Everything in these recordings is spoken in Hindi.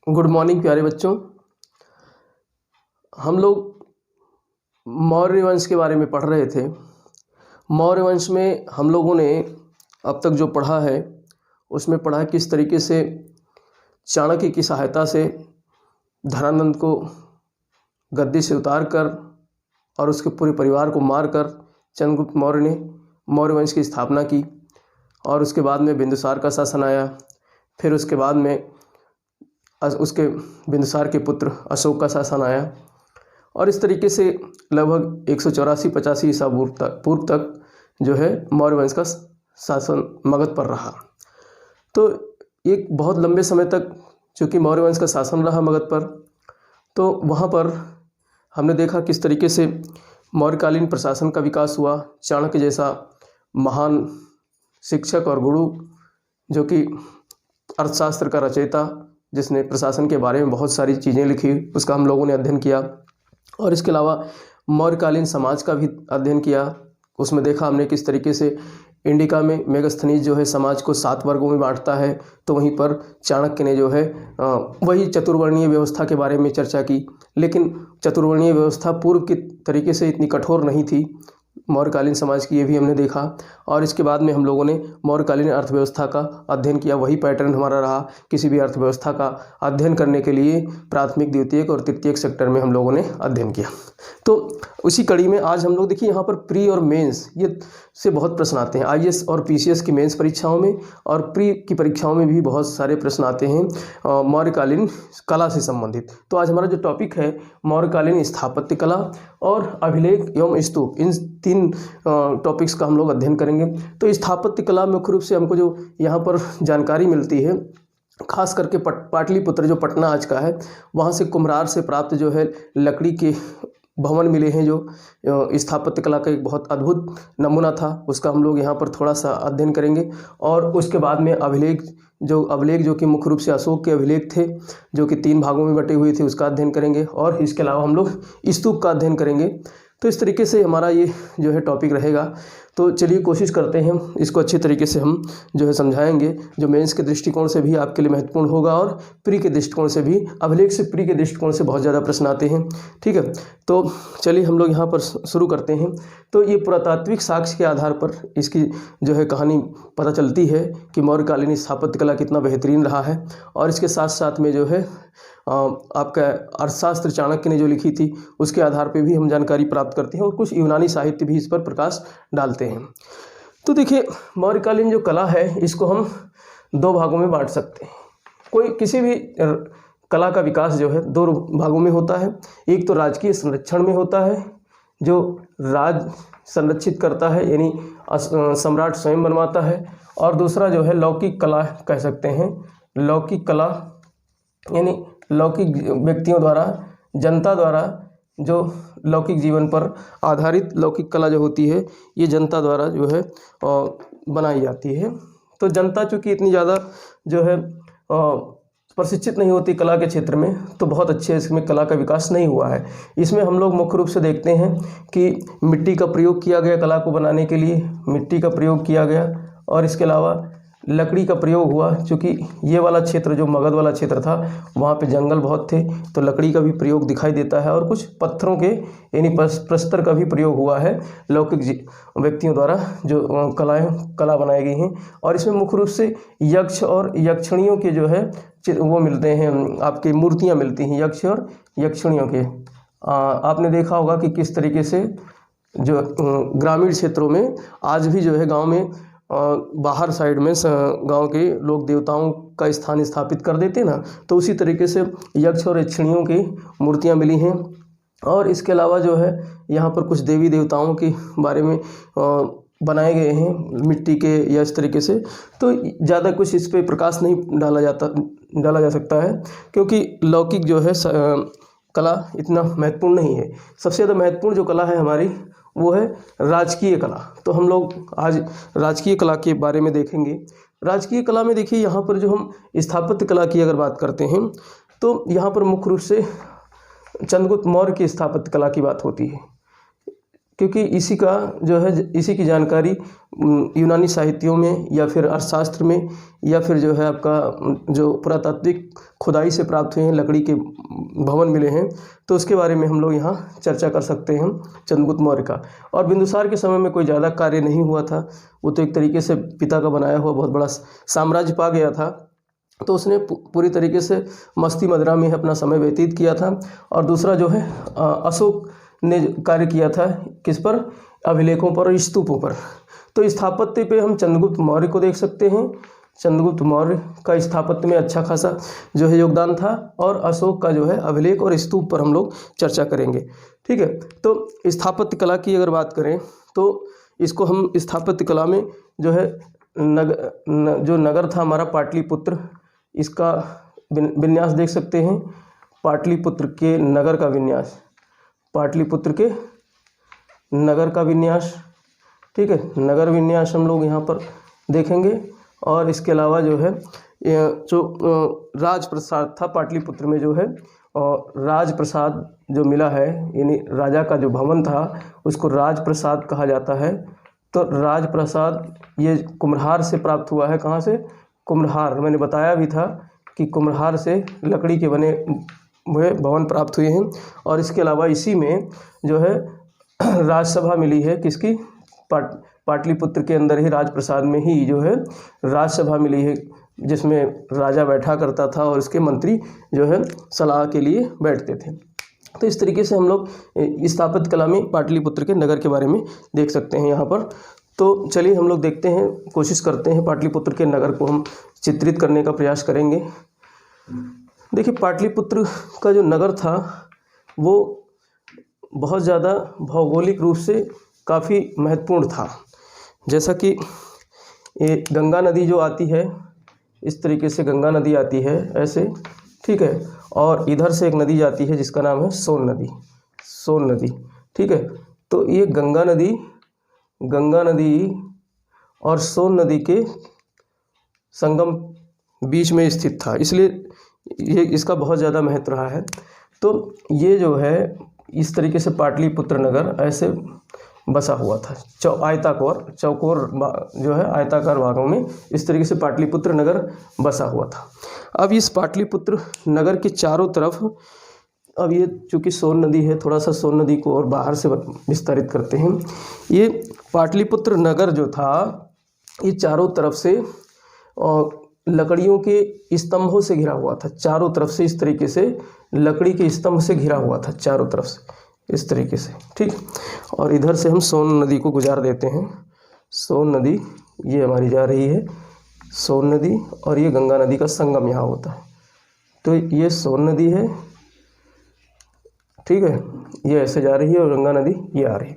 गुड मॉर्निंग प्यारे बच्चों। हम लोग मौर्य वंश के बारे में पढ़ रहे थे। मौर्य वंश में हम लोगों ने अब तक जो पढ़ा है उसमें पढ़ा किस तरीके से चाणक्य की सहायता से धनानंद को गद्दी से उतार कर और उसके पूरे परिवार को मारकर चंद्रगुप्त मौर्य ने मौर्य वंश की स्थापना की। और उसके बाद में बिंदुसार का शासन आया। फिर उसके बाद में उसके बिंदुसार के पुत्र अशोक का शासन आया। और इस तरीके से लगभग 184-85 ईसा पूर्व तक जो है मौर्य वंश का शासन मगध पर रहा। तो एक बहुत लंबे समय तक चूँकि मौर्य वंश का शासन रहा मगध पर, तो वहाँ पर हमने देखा किस तरीके से मौर्यकालीन प्रशासन का विकास हुआ। चाणक्य जैसा महान शिक्षक और गुरु, जो कि अर्थशास्त्र का रचयिता, जिसने प्रशासन के बारे में बहुत सारी चीज़ें लिखी, उसका हम लोगों ने अध्ययन किया। और इसके अलावा मौर्यकालीन समाज का भी अध्ययन किया। उसमें देखा हमने किस तरीके से इंडिका में मेगस्थनीज जो है समाज को 7 वर्गों में बांटता है, तो वहीं पर चाणक्य ने जो है वही चतुर्वर्णीय व्यवस्था के बारे में चर्चा की। लेकिन चतुर्वर्णीय व्यवस्था पूर्व की तरीके से इतनी कठोर नहीं थी मौर्यकालीन समाज की, ये भी हमने देखा। और इसके बाद में हम लोगों ने मौर्यकालीन अर्थव्यवस्था का अध्ययन किया। वही पैटर्न हमारा रहा। किसी भी अर्थव्यवस्था का अध्ययन करने के लिए प्राथमिक, द्वितीयक और तृतीयक सेक्टर में हम लोगों ने अध्ययन किया। तो उसी कड़ी में आज हम लोग देखिए यहाँ पर प्री और मेंस ये से बहुत प्रश्न आते हैं। आईएएस और पीसीएस की मेंस परीक्षाओं में और प्री की परीक्षाओं में भी बहुत सारे प्रश्न आते हैं मौर्यकालीन कला से संबंधित। तो आज हमारा जो टॉपिक है मौर्यकालीन स्थापत्य कला और अभिलेख एवं स्तूप, इन 3 टॉपिक्स का हम लोग अध्ययन करेंगे। तो स्थापत्य कला मुख्य रूप से हमको जो यहाँ पर जानकारी मिलती है, खास करके पाटलिपुत्र जो पटना आज का है, वहाँ से कुम्हरार से प्राप्त जो है लकड़ी के भवन मिले हैं, जो स्थापत्य कला का एक बहुत अद्भुत नमूना था। उसका हम लोग यहाँ पर थोड़ा सा अध्ययन करेंगे। और उसके बाद में अभिलेख जो कि मुख्य रूप से अशोक के अभिलेख थे, जो कि 3 भागों में बटे हुए थे, उसका अध्ययन करेंगे। और इसके अलावा हम लोग स्तूप का अध्ययन करेंगे। तो इस तरीके से हमारा ये जो है टॉपिक रहेगा। तो चलिए कोशिश करते हैं इसको अच्छे तरीके से हम जो है समझाएंगे, जो मेंस के दृष्टिकोण से भी आपके लिए महत्वपूर्ण होगा और प्री के दृष्टिकोण से भी। अभिलेख से प्री के दृष्टिकोण से बहुत ज़्यादा प्रश्न आते हैं, ठीक है। तो चलिए हम लोग यहाँ पर शुरू करते हैं। तो ये पुरातात्विक साक्ष्य के आधार पर इसकी जो है कहानी पता चलती है कि मौर्यकालीन स्थापत्य कला कितना बेहतरीन रहा है। और इसके साथ साथ में जो है आपका अर्थशास्त्र चाणक्य ने जो लिखी थी उसके आधार पे भी हम जानकारी प्राप्त करते हैं, और कुछ यूनानी साहित्य भी इस पर प्रकाश डालते हैं। तो देखिए मौर्यकालीन जो कला है इसको हम 2 भागों में बांट सकते हैं। कोई किसी भी कला का विकास जो है 2 भागों में होता है। एक तो राजकीय संरक्षण में होता है, जो राज संरक्षित करता है, यानी सम्राट स्वयं बनवाता है। और दूसरा जो है लौकिक कला कह सकते हैं। लौकिक कला यानी लौकिक व्यक्तियों द्वारा, जनता द्वारा जो लौकिक जीवन पर आधारित लौकिक कला जो होती है, ये जनता द्वारा जो है बनाई जाती है। तो जनता चूँकि इतनी ज़्यादा जो है प्रशिक्षित नहीं होती कला के क्षेत्र में, तो बहुत अच्छे इसमें कला का विकास नहीं हुआ है। इसमें हम लोग मुख्य रूप से देखते हैं कि मिट्टी का प्रयोग किया गया, कला को बनाने के लिए मिट्टी का प्रयोग किया गया। और इसके अलावा लकड़ी का प्रयोग हुआ, क्योंकि ये वाला क्षेत्र जो मगध वाला क्षेत्र था वहाँ पे जंगल बहुत थे, तो लकड़ी का भी प्रयोग दिखाई देता है। और कुछ पत्थरों के यानी प्रस्तर का भी प्रयोग हुआ है लौकिक व्यक्तियों द्वारा, जो कला बनाई गई हैं। और इसमें मुख्य रूप से यक्ष और यक्षिणियों के जो है वो मिलते हैं, आपकी मूर्तियाँ मिलती हैं यक्ष और यक्षिणियों के। आपने देखा होगा कि किस तरीके से जो ग्रामीण क्षेत्रों में आज भी जो है गाँव में बाहर साइड में गांव के लोग देवताओं का स्थान स्थापित कर देते ना, तो उसी तरीके से यक्ष और यक्षिणियों की मूर्तियां मिली हैं। और इसके अलावा जो है यहाँ पर कुछ देवी देवताओं के बारे में बनाए गए हैं मिट्टी के या इस तरीके से। तो ज़्यादा कुछ इस पर प्रकाश नहीं डाला जा सकता है, क्योंकि लौकिक जो है कला इतना महत्वपूर्ण नहीं है। सबसे ज़्यादा महत्वपूर्ण जो कला है हमारी वो है राजकीय कला। तो हम लोग आज राजकीय कला के बारे में देखेंगे। राजकीय कला में देखिए यहाँ पर जो हम स्थापत्य कला की अगर बात करते हैं, तो यहाँ पर मुख्य रूप से चंद्रगुप्त मौर्य की स्थापत्य कला की बात होती है। क्योंकि इसी का जो है इसी की जानकारी यूनानी साहित्यों में या फिर अर्थशास्त्र में या फिर जो है आपका जो पुरातात्विक खुदाई से प्राप्त हुए हैं, लकड़ी के भवन मिले हैं, तो उसके बारे में हम लोग यहाँ चर्चा कर सकते हैं चंद्रगुप्त मौर्य का। और बिंदुसार के समय में कोई ज़्यादा कार्य नहीं हुआ था, वो तो एक तरीके से पिता का बनाया हुआ बहुत बड़ा साम्राज्य पा गया था, तो उसने पूरी तरीके से मस्ती मदिरा में अपना समय व्यतीत किया था। और दूसरा जो है अशोक ने कार्य किया था किस पर, अभिलेखों पर और स्तूपों पर। तो स्थापत्य पे हम चंद्रगुप्त मौर्य को देख सकते हैं। चंद्रगुप्त मौर्य का स्थापत्य में अच्छा खासा जो है योगदान था, और अशोक का जो है अभिलेख और स्तूप पर हम लोग चर्चा करेंगे। ठीक है, तो स्थापत्य कला की अगर बात करें तो इसको हम स्थापत्य कला में जो है जो नगर था हमारा पाटलिपुत्र, इसका विन्यास देख सकते हैं। पाटलिपुत्र के नगर का विन्यास, पाटलिपुत्र के नगर का विन्यास, ठीक है, नगर विन्यास हम लोग यहाँ पर देखेंगे। और इसके अलावा जो है जो राजप्रसाद था पाटलिपुत्र में जो है, और राजप्रसाद जो मिला है, यानी राजा का जो भवन था उसको राजप्रसाद कहा जाता है। तो राजप्रसाद ये कुम्हार से प्राप्त हुआ है। कहाँ से? कुम्हार, मैंने बताया भी था कि कुम्हार से लकड़ी के बने हुए भवन प्राप्त हुए हैं। और इसके अलावा इसी में जो है राजसभा मिली है, किसकी? पाटलिपुत्र के अंदर ही राजप्रसाद में ही जो है राजसभा मिली है, जिसमें राजा बैठा करता था और उसके मंत्री जो है सलाह के लिए बैठते थे। तो इस तरीके से हम लोग स्थापत्य कला में पाटलिपुत्र के नगर के बारे में देख सकते हैं यहाँ पर। तो चलिए हम लोग देखते हैं, कोशिश करते हैं पाटलिपुत्र के नगर को हम चित्रित करने का प्रयास करेंगे। देखिए, पाटलिपुत्र का जो नगर था वो बहुत ज़्यादा भौगोलिक रूप से काफ़ी महत्वपूर्ण था। जैसा कि ये गंगा नदी जो आती है, इस तरीके से गंगा नदी आती है ऐसे, ठीक है, और इधर से एक नदी जाती है जिसका नाम है सोन नदी, सोन नदी, ठीक है। तो ये गंगा नदी और सोन नदी के संगम बीच में स्थित था, इसलिए ये इसका बहुत ज़्यादा महत्व रहा है। तो ये जो है इस तरीके से पाटलिपुत्र नगर ऐसे बसा हुआ था, चौकोर जो है आयताकार भागों में इस तरीके से पाटलिपुत्र नगर बसा हुआ था। अब इस पाटलिपुत्र नगर के चारों तरफ, अब ये चूँकि सोन नदी है, थोड़ा सा सोन नदी को और बाहर से विस्तारित करते हैं। ये पाटलिपुत्र नगर जो था ये चारों तरफ से लकड़ियों के स्तंभों से घिरा हुआ था, चारों तरफ से इस तरीके से लकड़ी के स्तंभ से घिरा हुआ था चारों तरफ से इस तरीके से, ठीक। और इधर से हम सोन नदी को गुजार देते हैं। सोन नदी ये हमारी जा रही है, सोन नदी, और ये गंगा नदी का संगम यहाँ होता है। तो ये सोन नदी है, ठीक है, ये ऐसे जा रही है और गंगा नदी ये आ रही है।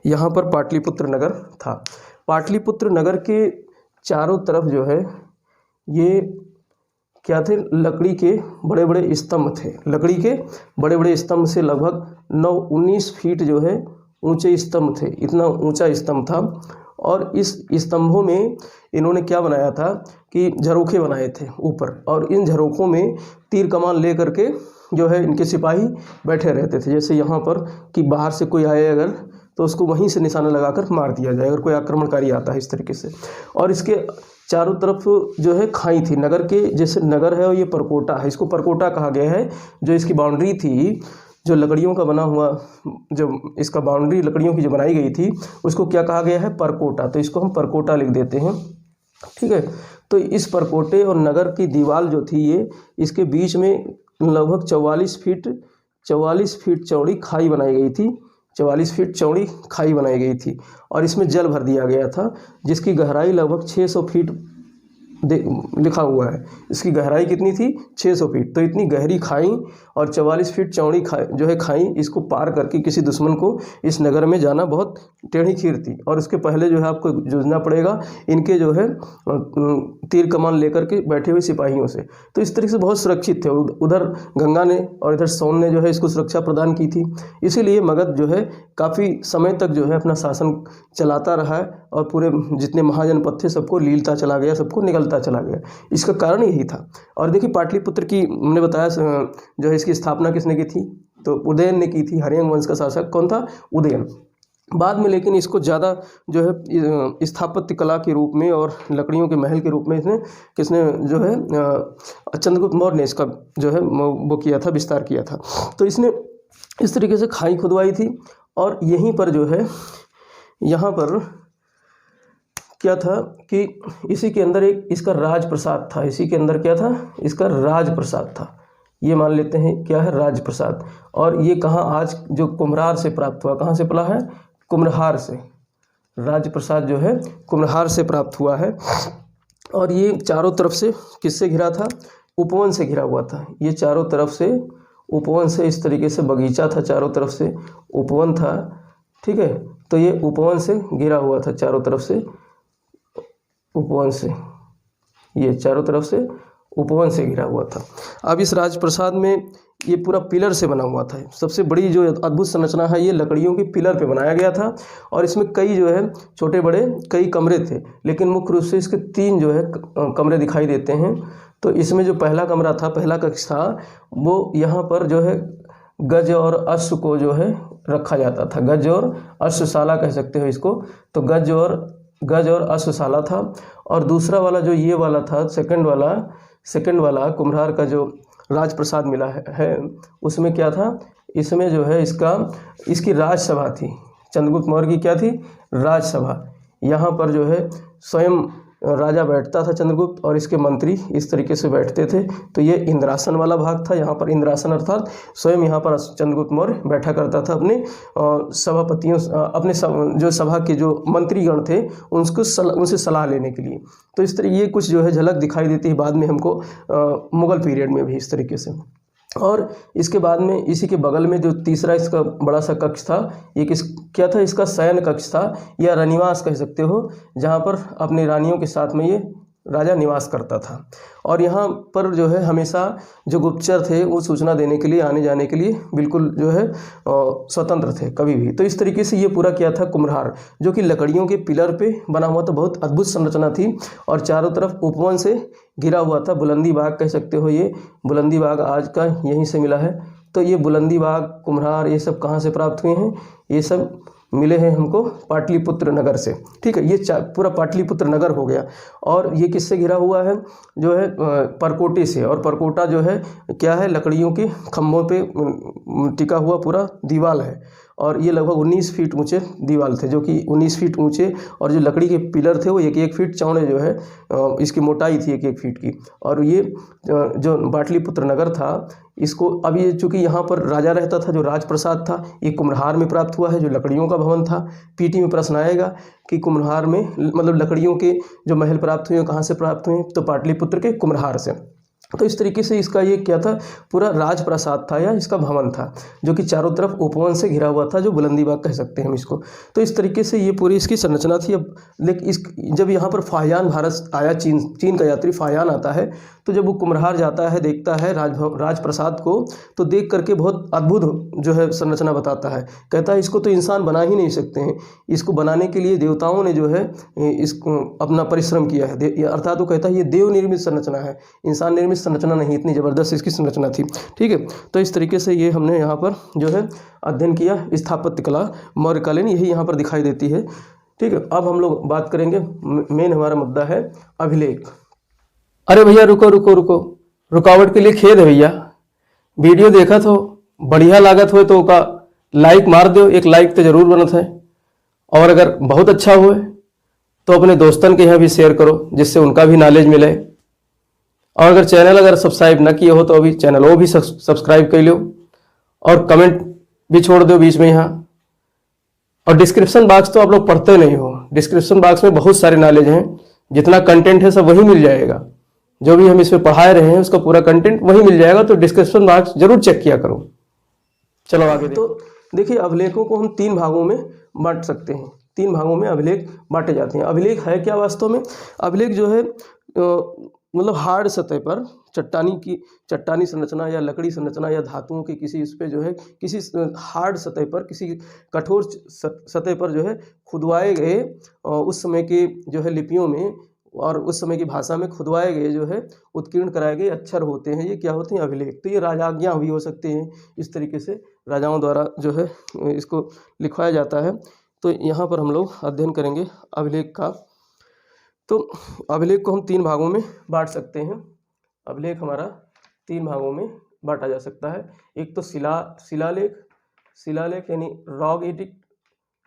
यहाँ पर पाटलिपुत्र नगर था। पाटलिपुत्र नगर के चारों तरफ जो है ये क्या थे? लकड़ी के बड़े बड़े स्तंभ थे। लकड़ी के बड़े बड़े स्तंभ से लगभग 9-19 फीट जो है ऊंचे स्तंभ थे, इतना ऊंचा स्तंभ था। और इस स्तंभों में इन्होंने क्या बनाया था कि झरोखे बनाए थे ऊपर, और इन झरोखों में तीर कमान ले करके जो है इनके सिपाही बैठे रहते थे। जैसे यहाँ पर कि बाहर से कोई आए अगर तो उसको वहीं से निशाना लगाकर मार दिया जाए अगर कोई आक्रमणकारी आता है, इस तरीके से। और इसके चारों तरफ जो है खाई थी। नगर के जैसे नगर है और ये परकोटा है, इसको परकोटा कहा गया है। जो इसकी बाउंड्री थी, जो लकड़ियों का बना हुआ, जो इसका बाउंड्री लकड़ियों की जो बनाई गई थी उसको क्या कहा गया है? परकोटा। तो इसको हम परकोटा लिख देते हैं, ठीक है। तो इस परकोटे और नगर की दीवार जो थी ये, इसके बीच में लगभग 44 फीट चौड़ी खाई बनाई गई थी, 44 फीट चौड़ी खाई बनाई गई थी। और इसमें जल भर दिया गया था, जिसकी गहराई लगभग 600 फीट लिखा हुआ है। इसकी गहराई कितनी थी? 600 फीट। तो इतनी गहरी खाई और 44 फीट चौड़ी जो है खाई, इसको पार करके किसी दुश्मन को इस नगर में जाना बहुत टेढ़ी खीर थी। और इसके पहले जो है आपको जूझना पड़ेगा इनके जो है तीर कमान लेकर के बैठे हुए सिपाहियों से। तो इस तरीके से बहुत सुरक्षित थे। उधर गंगा ने और इधर सोन ने जो है इसको सुरक्षा प्रदान की थी। इसीलिए मगध जो है काफ़ी समय तक जो है अपना शासन चलाता रहा है, और पूरे जितने महाजनपद थे सबको लीलता चला गया, सबको निगलता चला गया। इसका कारण यही था। और देखिए, पाटलिपुत्र की हमने बताया जो है इसकी स्थापना किसने की थी? तो उदयन ने की थी। हर्यंग वंश का शासक कौन था? उदयन। बाद में लेकिन इसको ज़्यादा जो है स्थापत्य कला के रूप में और लकड़ियों के महल के रूप में इसने किसने जो है चंद्रगुप्त मौर्य ने इसका जो है वो किया था, विस्तार किया था। तो इसने इस तरीके से खाई खुदवाई थी और यहीं पर जो है यहाँ पर क्या था कि इसी के अंदर एक इसका राजप्रसाद था। इसी के अंदर क्या था, इसका राजप्रसाद था। ये मान लेते हैं क्या है, राजप्रसाद। और ये कहाँ आज जो कुम्हरार से प्राप्त हुआ, कहाँ से पला है, कुम्हरार से। राजप्रसाद जो है कुम्हरार से प्राप्त हुआ है। और ये चारों तरफ से किससे घिरा था, उपवन से घिरा हुआ था। ये चारों तरफ से उपवन से, इस तरीके से बगीचा था, चारों तरफ से उपवन था, ठीक है। तो ये उपवन से घिरा हुआ था, चारों तरफ से उपवन से, ये चारों तरफ से उपवन से घिरा हुआ था। अब इस राजप्रसाद में ये पूरा पिलर से बना हुआ था। सबसे बड़ी जो अद्भुत संरचना है ये लकड़ियों के पिलर पे बनाया गया था। और इसमें कई जो है छोटे बड़े कई कमरे थे, लेकिन मुख्य रूप से इसके 3 जो है कमरे दिखाई देते हैं। तो इसमें जो पहला कमरा था, पहला कक्ष था, वो यहाँ पर जो है गज और अश्व को जो है रखा जाता था। गज और अश्वशाला कह सकते हो इसको। तो गज और अश्वशाला था। और दूसरा वाला जो ये वाला था, सेकंड वाला कुम्हरार का जो राजप्रसाद मिला है उसमें क्या था, इसमें जो है इसकी राजसभा थी। चंद्रगुप्त मौर्य की क्या थी, राजसभा। यहाँ पर जो है स्वयं राजा बैठता था चंद्रगुप्त, और इसके मंत्री इस तरीके से बैठते थे। तो ये इंद्रासन वाला भाग था। यहाँ पर इंद्रासन अर्थात स्वयं यहाँ पर चंद्रगुप्त मौर्य बैठा करता था अपने सभापतियों, अपने जो सभा के जो मंत्रीगण थे उनसे सलाह लेने के लिए। तो इस तरह ये कुछ जो है झलक दिखाई देती है बाद में हमको मुग़ल पीरियड में भी इस तरीके से। और इसके बाद में इसी के बगल में जो तीसरा इसका बड़ा सा कक्ष था, ये क्या था, इसका शयन कक्ष था या रनिवास कह सकते हो, जहाँ पर अपनी रानियों के साथ में ये राजा निवास करता था। और यहाँ पर जो है हमेशा जो गुप्तचर थे वो सूचना देने के लिए, आने जाने के लिए बिल्कुल जो है स्वतंत्र थे कभी भी। तो इस तरीके से ये पूरा क्या था, कुम्हरार, जो कि लकड़ियों के पिलर पे बना हुआ था। बहुत अद्भुत संरचना थी और चारों तरफ उपवन से घिरा हुआ था। बुलंदी बाग कह सकते हो, ये बुलंदी बाग आज का यहीं से मिला है। तो ये बुलंदी बाग, कुम्हरार, ये सब कहाँ से प्राप्त हुए हैं, ये सब मिले हैं हमको पाटलिपुत्र नगर से, ठीक है। ये पूरा पाटलिपुत्र नगर हो गया। और ये किससे घिरा हुआ है, जो है परकोटे से। और परकोटा जो है क्या है, लकड़ियों के खम्भों पे टिका हुआ पूरा दीवाल है। और ये लगभग 19 फीट ऊंचे दीवाल थे, जो कि 19 फीट ऊंचे। और जो लकड़ी के पिलर थे वो 1-1 फीट चौड़े जो है, इसकी मोटाई थी 1-1 फीट की। और ये जो पाटलिपुत्र नगर था, इसको अब ये चूँकि यहाँ पर राजा रहता था, जो राजप्रसाद था, ये कुम्हरार में प्राप्त हुआ है, जो लकड़ियों का भवन था। पीटी में प्रश्न आएगा कि कुम्हरार में मतलब लकड़ियों के जो महल प्राप्त हुए कहाँ से प्राप्त हुए, तो पाटलिपुत्र के कुम्हरार से। तो इस तरीके से इसका ये क्या था, पूरा राजप्रसाद था या इसका भवन था, जो कि चारों तरफ उपवन से घिरा हुआ था, जो बुलंदी बाग कह सकते हैं हम इसको। तो इस तरीके से ये पूरी इसकी संरचना थी। अब लेकिन जब यहाँ पर फाहियान भारत आया, चीन का यात्री फाहियान आता है, तो जब वो कुम्हरार जाता है, देखता है राजप्रसाद को, तो देख करके बहुत अद्भुत जो है संरचना बताता है। कहता है इसको तो इंसान बना ही नहीं सकते हैं, इसको बनाने के लिए देवताओं ने जो है इसको अपना परिश्रम किया है। अर्थात वो कहता है ये देव निर्मित संरचना है, इंसान निर्मित संरचना नहीं। इतनी ज़बरदस्त इसकी संरचना थी, ठीक है। तो इस तरीके से ये हमने यहाँ पर जो है अध्ययन किया स्थापत्य कला मौर्यकालीन, यही यहाँ पर दिखाई देती है, ठीक है। अब हम लोग बात करेंगे, मेन हमारा मुद्दा है अभिलेख। अरे भैया रुको, रुकावट के लिए खेद है भैया। वीडियो देखा तो बढ़िया लागत हो तो का लाइक मार दो, एक लाइक तो जरूर बनत है। और अगर बहुत अच्छा हुए तो अपने दोस्तन के यहाँ भी शेयर करो, जिससे उनका भी नॉलेज मिले। और अगर चैनल सब्सक्राइब ना किए हो तो अभी चैनल वो भी सब्सक्राइब कर लो, और कमेंट भी छोड़ दो बीच में यहाँ। और डिस्क्रिप्शन बॉक्स तो आप लोग पढ़ते नहीं हो, डिस्क्रिप्शन बॉक्स में बहुत सारे नॉलेज हैं, जितना कंटेंट है सब वही मिल जाएगा। जो भी हम इसमें पढ़ा रहे हैं उसका पूरा कंटेंट वही मिल जाएगा। तो डिस्क्रिप्शन बॉक्स जरूर चेक किया करो। चलो आगे। तो देखिए, अभिलेखों को हम 3 भागों में बांट सकते हैं। 3 भागों में अभिलेख बांटे जाते हैं। अभिलेख है क्या वास्तव में? अभिलेख जो है मतलब हार्ड सतह पर चट्टानी संरचना या लकड़ी संरचना या धातुओं की किसी इस पे जो है किसी हार्ड सतह पर, किसी कठोर सतह पर जो है खुदवाए गए उस समय के जो है लिपियों में और उस समय की भाषा में खुदवाए गए जो है उत्कीर्ण कराए गए अक्षर होते हैं। ये क्या होते हैं? अभिलेख। तो ये राजाज्ञा भी हो सकते हैं, इस तरीके से राजाओं द्वारा जो है इसको लिखवाया जाता है। तो यहाँ पर हम लोग अध्ययन करेंगे अभिलेख का। तो अभिलेख को हम 3 भागों में बांट सकते हैं। अभिलेख हमारा 3 भागों में बांटा जा सकता है। एक तो शिलालेख यानी रॉक एडिक्ट,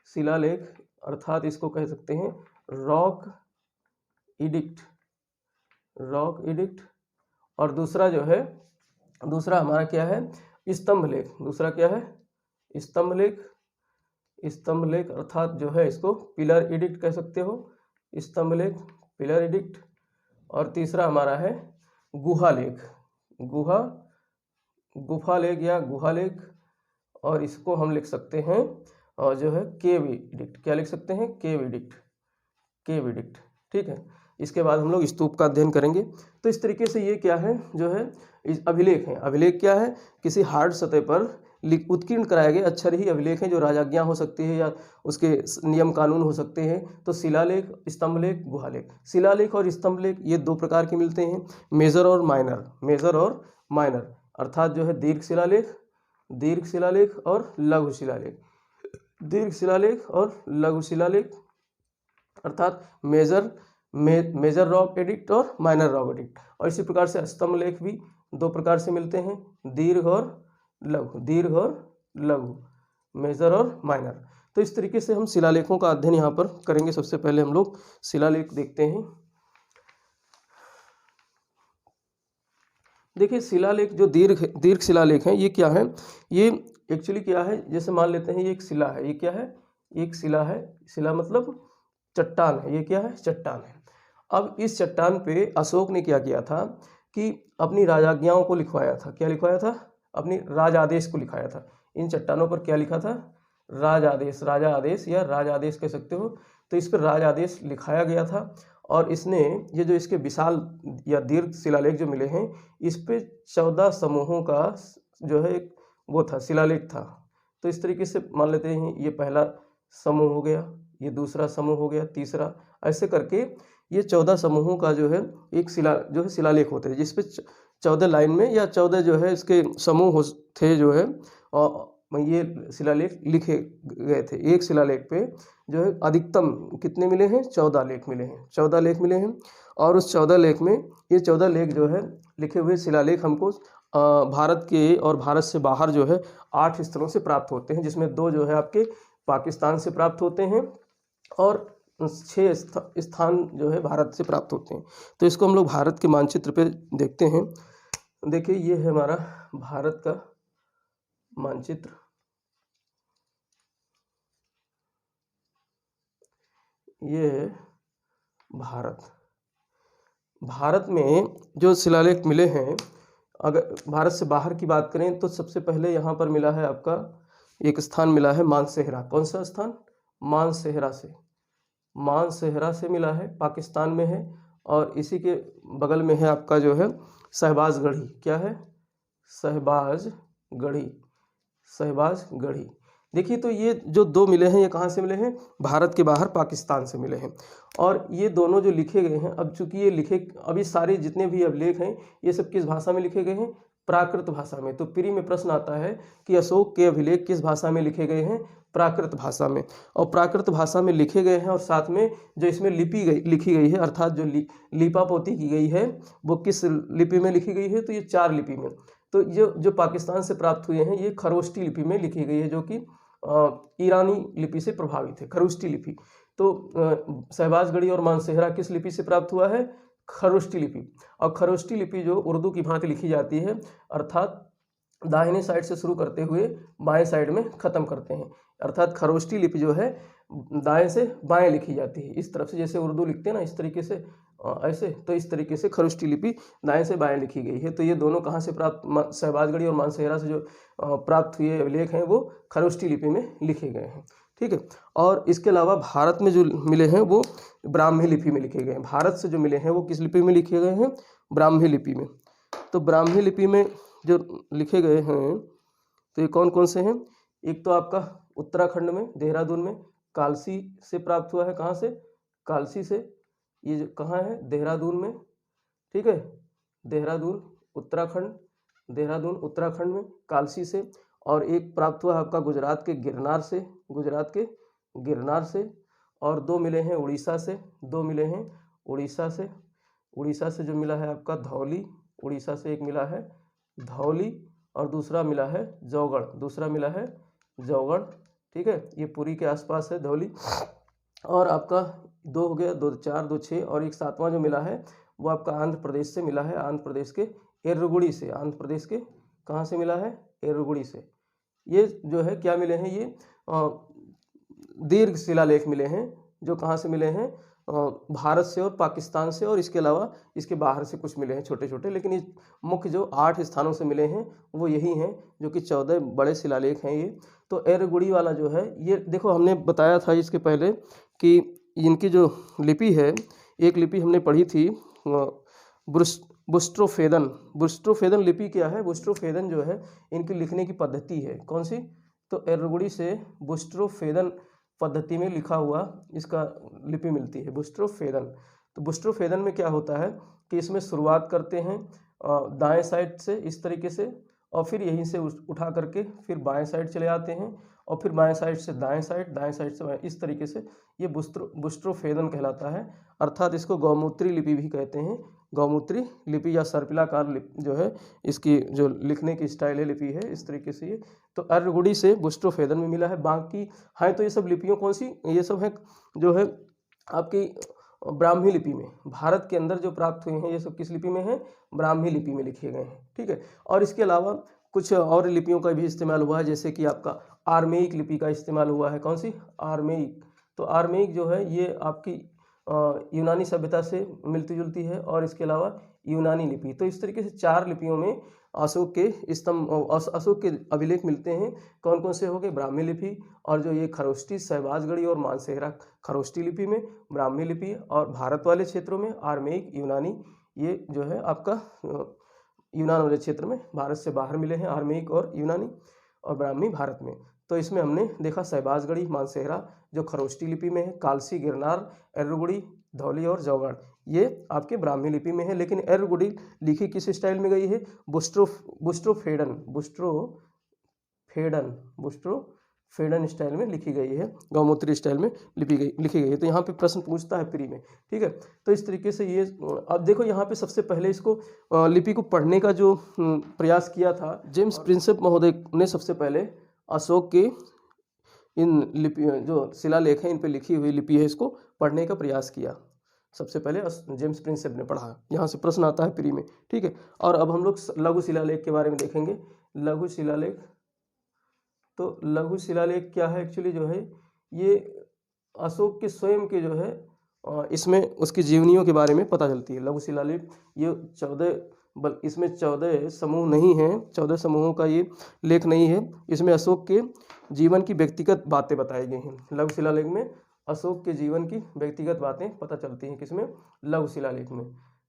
शिलालेख अर्थात इसको कह सकते हैं रॉक एडिक्ट। और दूसरा हमारा क्या है, स्तंभ लेख। दूसरा क्या है, स्तंभ लेख अर्थात जो है इसको पिलर एडिक्ट कह सकते हो, स्तंभ लेख, पिलर एडिक्ट। और तीसरा हमारा है गुहा लेख या गुहा लेख, और इसको हम लिख सकते हैं और जो है केव एडिक्ट। क्या लिख सकते हैं, केव एडिक्ट। ठीक है। इसके बाद हम लोग स्तूप का अध्ययन करेंगे। तो इस तरीके से ये क्या है, जो है अभिलेख है। अभिलेख क्या है, किसी हार्ड सतह पर उत्कीर्ण कराए गए अक्षर ही अभिलेख हैं, जो राजाज्ञा हो सकती है या उसके नियम कानून हो सकते हैं। तो शिलालेख, स्तंभलेख, गुहालेख। शिलालेख और स्तंभलेख ये 2 प्रकार के मिलते हैं, मेजर और माइनर। अर्थात जो है दीर्घ शिलालेख और लघु शिलालेख। दीर्घ शिलालेख और लघु शिलालेख अर्थात मेजर रॉक एडिक्ट और माइनर रॉक एडिक्ट। और इसी प्रकार से स्तंभ लेख भी 2 प्रकार से मिलते हैं, दीर्घ और लघु, मेजर और माइनर। तो इस तरीके से हम शिलालेखों का अध्ययन यहाँ पर करेंगे। सबसे पहले हम लोग शिलालेख देखते हैं। देखिए शिलालेख जो दीर्घ शिलालेख हैं, ये क्या है, ये एक्चुअली क्या है, जैसे मान लेते हैं ये एक शिला है। ये क्या है, एक शिला है। शिला मतलब चट्टान है। ये क्या है, चट्टान है। अब इस चट्टान पे अशोक ने क्या किया था कि अपनी राजाज्ञाओं को लिखवाया था। क्या लिखवाया था, अपनी राज आदेश को लिखाया था। इन चट्टानों पर क्या लिखा था, राजा आदेश या राज आदेश कह सकते हो। तो इस पर राज आदेश लिखाया गया था। और इसने ये जो इसके विशाल या दीर्घ शिलालेख जो मिले हैं, इस पे 14 समूहों का जो है वो था, शिलालेख था। तो इस तरीके से मान लेते हैं ये पहला समूह हो गया, ये दूसरा समूह हो गया, तीसरा, ऐसे करके ये 14 समूहों का जो है एक शिलालेख होते हैं, जिसपे 14 लाइन में या 14 जो है इसके समूह थे जो है, और ये शिलालेख लिखे गए थे। एक शिलालेख पे जो है अधिकतम कितने मिले हैं, 14 लेख मिले हैं। और उस 14 लेख में ये 14 लेख जो है लिखे हुए शिलालेख हमको भारत के और भारत से बाहर जो है 8 स्थलों से प्राप्त होते हैं, जिसमें 2 जो है आपके पाकिस्तान से प्राप्त होते हैं और 6 स्थान जो है भारत से प्राप्त होते हैं। तो इसको हम लोग भारत के मानचित्र पे देखते हैं। देखिए ये है हमारा भारत का मानचित्र। ये है भारत में जो शिलालेख मिले हैं, अगर भारत से बाहर की बात करें तो सबसे पहले यहाँ पर मिला है आपका एक स्थान मिला है मानसेहरा। कौन सा स्थान, मानसेहरा से मिला है, पाकिस्तान में है। और इसी के बगल में है आपका जो है शहबाजगढ़ी। क्या है, शहबाजगढ़ी। देखिए तो ये जो 2 मिले हैं, ये कहाँ से मिले हैं, भारत के बाहर पाकिस्तान से मिले हैं। और ये दोनों जो लिखे गए हैं, अब चूंकि ये अभी सारे जितने भी अभिलेख हैं ये सब किस भाषा में लिखे गए हैं, प्राकृत भाषा में। तो प्री में प्रश्न आता है कि अशोक के अभिलेख किस भाषा में लिखे गए हैं, प्राकृत भाषा में। और प्राकृत भाषा में लिखे गए हैं, और साथ में जो इसमें लिखी गई है, अर्थात जो लिपापोती की गई है, वो किस लिपि में लिखी गई है, तो ये 4 लिपि में। तो ये जो पाकिस्तान से प्राप्त हुए हैं, ये खरोष्टी लिपि में लिखी गई है, जो कि ईरानी लिपि से प्रभावित है, खरोष्टी लिपि। तो शहबाजगढ़ी और मानसेहरा किस लिपि से प्राप्त हुआ है, खरोष्टी लिपि। और खरोष्टी लिपि जो उर्दू की भांति लिखी जाती है, अर्थात दाहिने साइड से शुरू करते हुए बाएं साइड में ख़त्म करते हैं। अर्थात खरोष्टी लिपि जो है दाएं से बाएं लिखी जाती है, इस तरफ से, जैसे उर्दू लिखते हैं ना इस तरीके से, ऐसे। तो इस तरीके से खरोष्टी लिपि दाएं से बाएं लिखी गई है। तो ये दोनों कहाँ से प्राप्त, शहबाजगढ़ी और मानसेहरा से जो प्राप्त हुए अभिलेख हैं, वो खरोष्टी लिपि में लिखे गए हैं। ठीक है। और इसके अलावा भारत में जो मिले हैं वो ब्राह्मी लिपि में लिखे गए हैं। भारत से जो मिले हैं वो किस लिपि में लिखे गए हैं, ब्राह्मी लिपि में। तो ब्राह्मी लिपि में जो लिखे गए हैं, तो ये कौन कौन से हैं, एक तो आपका उत्तराखंड में, देहरादून में कालसी से प्राप्त हुआ है। कहाँ से, कालसी से। ये जो कहाँ है, देहरादून में। ठीक है, देहरादून उत्तराखंड में कालसी से। और एक प्राप्त हुआ आपका गुजरात के गिरनार से, गुजरात के गिरनार से, और 2 मिले हैं उड़ीसा से, 2 मिले हैं उड़ीसा से। उड़ीसा से जो मिला है आपका धौली, उड़ीसा से एक मिला है धौली, और दूसरा मिला है जौगढ़, दूसरा मिला है जौगढ़। ठीक है, ये पुरी के आसपास है धौली। और आपका 2 हो गया, 2 4 2 6, और एक 7वां जो मिला है वो आपका आंध्र प्रदेश से मिला है, आंध्र प्रदेश के एर्रगुड़ी से। आंध्र प्रदेश के कहाँ से मिला है? एर्रगुड़ी से। ये जो है क्या मिले हैं? ये दीर्घ शिलालेख मिले हैं, जो कहाँ से मिले हैं? भारत से और पाकिस्तान से, और इसके अलावा इसके बाहर से कुछ मिले हैं छोटे छोटे, लेकिन इस मुख्य जो 8 स्थानों से मिले हैं वो यही हैं, जो कि 14 बड़े शिलालेख हैं ये। तो एर्रगुड़ी वाला जो है, ये देखो हमने बताया था इसके पहले कि इनकी जो लिपि है, एक लिपि हमने पढ़ी थी बुस्ट्रोफेदन। बुस्ट्रोफेदन लिपि क्या है? बुस्ट्रोफेदन जो है इनकी लिखने की पद्धति है, कौन सी? तो एर्रगुड़ी से बुस्ट्रोफेदन पद्धति में लिखा हुआ इसका लिपि मिलती है, बुस्ट्रोफेदन। तो बुस्ट्रोफेदन में क्या होता है कि इसमें शुरुआत करते हैं दाएं साइड से इस तरीके से, और फिर यहीं से उठा करके फिर बाएं साइड चले आते हैं, और फिर बाएं साइड से दाएं साइड, दाएं साइड से बाएं, इस तरीके से ये बुस्ट्रोफेदन कहलाता है। अर्थात इसको गौमूत्री लिपि भी कहते हैं। गौमूत्री लिपि या सर्पिलाकार लिपि जो है, इसकी जो लिखने की स्टाइल है, लिपि है, इस तरीके से ये। तो एर्रगुड़ी से बुस्ट्रोफेदन में मिला है। बाकी है तो ये सब लिपियों कौन सी? ये सब है जो है आपकी ब्राह्मी लिपि में, भारत के अंदर जो प्राप्त हुए हैं ये सब किस लिपि में है? ब्राह्मी लिपि में लिखे गए हैं। ठीक है, और इसके अलावा कुछ और लिपियों का भी इस्तेमाल हुआ है, जैसे कि आपका आर्मेइक लिपि का इस्तेमाल हुआ है। कौन सी? आर्मेइक। तो आर्मेइक जो है ये आपकी यूनानी सभ्यता से मिलती जुलती है, और इसके अलावा यूनानी लिपि। तो इस तरीके से 4 लिपियों में अशोक के स्तंभ, अशोक के अभिलेख मिलते हैं। कौन कौन से हो गए? ब्राह्मी लिपि, और जो ये खरोष्टी, सहबाजगढ़ी और मानसेहरा खरोष्टी लिपि में ब्राह्मी लिपि, और भारत वाले क्षेत्रों में आर्मेइक, यूनानी। ये जो है आपका यूनान वाले क्षेत्र में भारत से बाहर मिले हैं आर्मेइक और यूनानी, और ब्राह्मी भारत में। तो इसमें हमने देखा सहबाजगढ़ी, मानसेहरा जो खरोष्टी लिपि में है, कालसी, गिरनार, एर्रगुड़ी, धौली और जौगढ़ ये आपके ब्राह्मी लिपि में है। लेकिन एर्रगुड़ी लिखी किस स्टाइल में गई है? बुस्ट्रोफेडन स्टाइल में लिखी गई है, गौमूत्री स्टाइल में लिखी गई है। तो यहाँ पे प्रश्न पूछता है प्री में। ठीक है, तो इस तरीके से ये अब देखो यहाँ पे सबसे पहले इसको लिपि को पढ़ने का जो प्रयास किया था जेम्स प्रिंसेप महोदय ने, सबसे पहले अशोक के इन लिपि जो शिलालेख हैं इन पे लिखी हुई लिपि है, इसको पढ़ने का प्रयास किया। सबसे पहले जेम्स प्रिंसेप ने पढ़ा। यहाँ से प्रश्न आता है प्री में। ठीक है, और अब हम लोग लघु शिलालेख के बारे में देखेंगे। लघु शिलालेख, तो लघु शिलालेख क्या है? एक्चुअली जो है ये अशोक के स्वयं के जो है इसमें उसकी जीवनियों के बारे में पता चलती है। लघु शिलालेख ये 14 इसमें 14 समूह नहीं हैं, 14 समूहों का ये लेख नहीं है। इसमें अशोक के जीवन की व्यक्तिगत बातें बताई गई हैं। लघु शिलालेख में अशोक के जीवन की व्यक्तिगत बातें पता चलती हैं, किसमें? लघु शिलालेख में।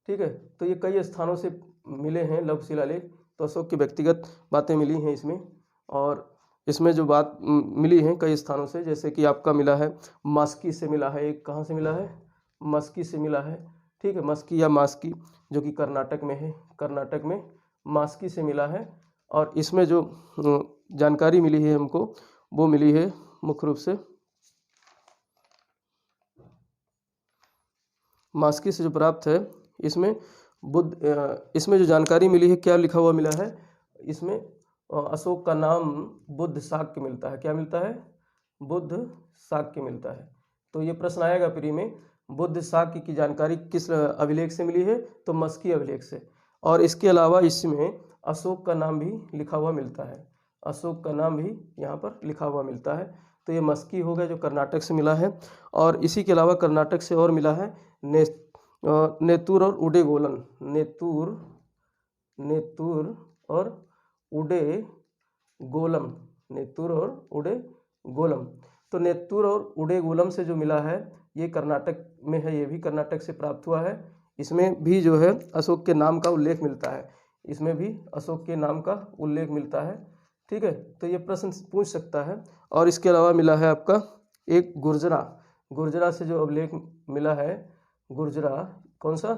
ठीक है, तो ये कई स्थानों से मिले हैं लघु शिलालेख, तो अशोक की व्यक्तिगत बातें मिली हैं इसमें। और इसमें जो बात मिली है कई स्थानों से, जैसे कि आपका मिला है मस्की से मिला है, एक कहाँ से मिला है? मस्की से मिला है। ठीक है, मस्की या मास्की जो कि कर्नाटक में है, कर्नाटक में मास्की से मिला है। और इसमें जो जानकारी मिली है हमको वो मिली है मुख्य रूप से मास्की से जो प्राप्त है। इसमें इसमें जो जानकारी मिली है, क्या लिखा हुआ मिला है इसमें? अशोक का नाम बुद्ध शाक्य मिलता है। क्या मिलता है? बुद्ध शाक्य मिलता है। तो ये प्रश्न आएगा प्री में, बुद्ध शाक्य की जानकारी किस अभिलेख से मिली है? तो मस्की अभिलेख से। और इसके अलावा इसमें अशोक का नाम भी लिखा हुआ मिलता है, अशोक का नाम भी यहाँ पर लिखा हुआ मिलता है। तो ये मस्की हो गया जो कर्नाटक से मिला है। और इसी के अलावा कर्नाटक से और मिला है नेतुर और उडेगोलन, नेतुर और उडेगोलम, नेतुर और उडेगोलम। तो नेतुर और उडेगोलम से जो मिला है ये कर्नाटक में है, ये भी कर्नाटक से प्राप्त हुआ है। इसमें भी जो है अशोक के नाम का उल्लेख मिलता है, इसमें भी अशोक के नाम का उल्लेख मिलता है। ठीक है, तो ये प्रश्न पूछ सकता है। और इसके अलावा मिला है आपका एक गुर्जरा से जो अभिलेख मिला है, गुर्जरा कौन सा?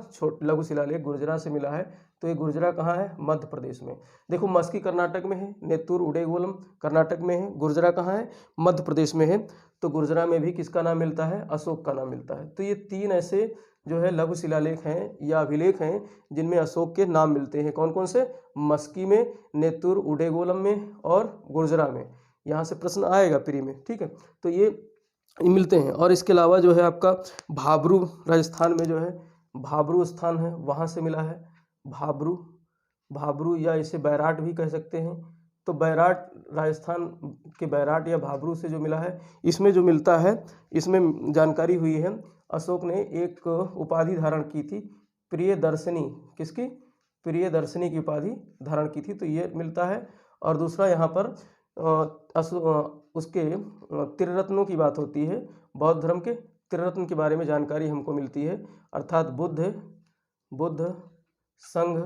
लघु शिलालेख गुर्जरा से मिला है। तो ये गुर्जरा कहाँ है? मध्य प्रदेश में। देखो मस्की कर्नाटक में है, नेत्तूर उडेगोलम कर्नाटक में है, गुर्जरा कहाँ है? मध्य प्रदेश में है। तो गुर्जरा में भी किसका नाम मिलता है? अशोक का नाम मिलता है। तो ये 3 ऐसे जो है लघु शिलालेख हैं या अभिलेख हैं जिनमें अशोक के नाम मिलते हैं। कौन कौन से? मस्की में, नेत्तूर उडेगोलम में और गुर्जरा में। यहाँ से प्रश्न आएगा प्री में, ठीक है। तो ये मिलते हैं। और इसके अलावा जो है आपका भाबरू राजस्थान में जो है भाबरू स्थान है, वहाँ से मिला है। भाबरू या इसे बैराट भी कह सकते हैं। तो बैराट राजस्थान के बैराट या भाबरू से जो मिला है, इसमें जो मिलता है, इसमें जानकारी हुई है अशोक ने एक उपाधि धारण की थी, प्रियदर्शनी। किसकी? प्रियदर्शनी की उपाधि धारण की थी, तो ये मिलता है। और दूसरा यहाँ पर उसके त्रिरत्नों की बात होती है, बौद्ध धर्म के त्रिरत्न के बारे में जानकारी हमको मिलती है, अर्थात बुद्ध, संघ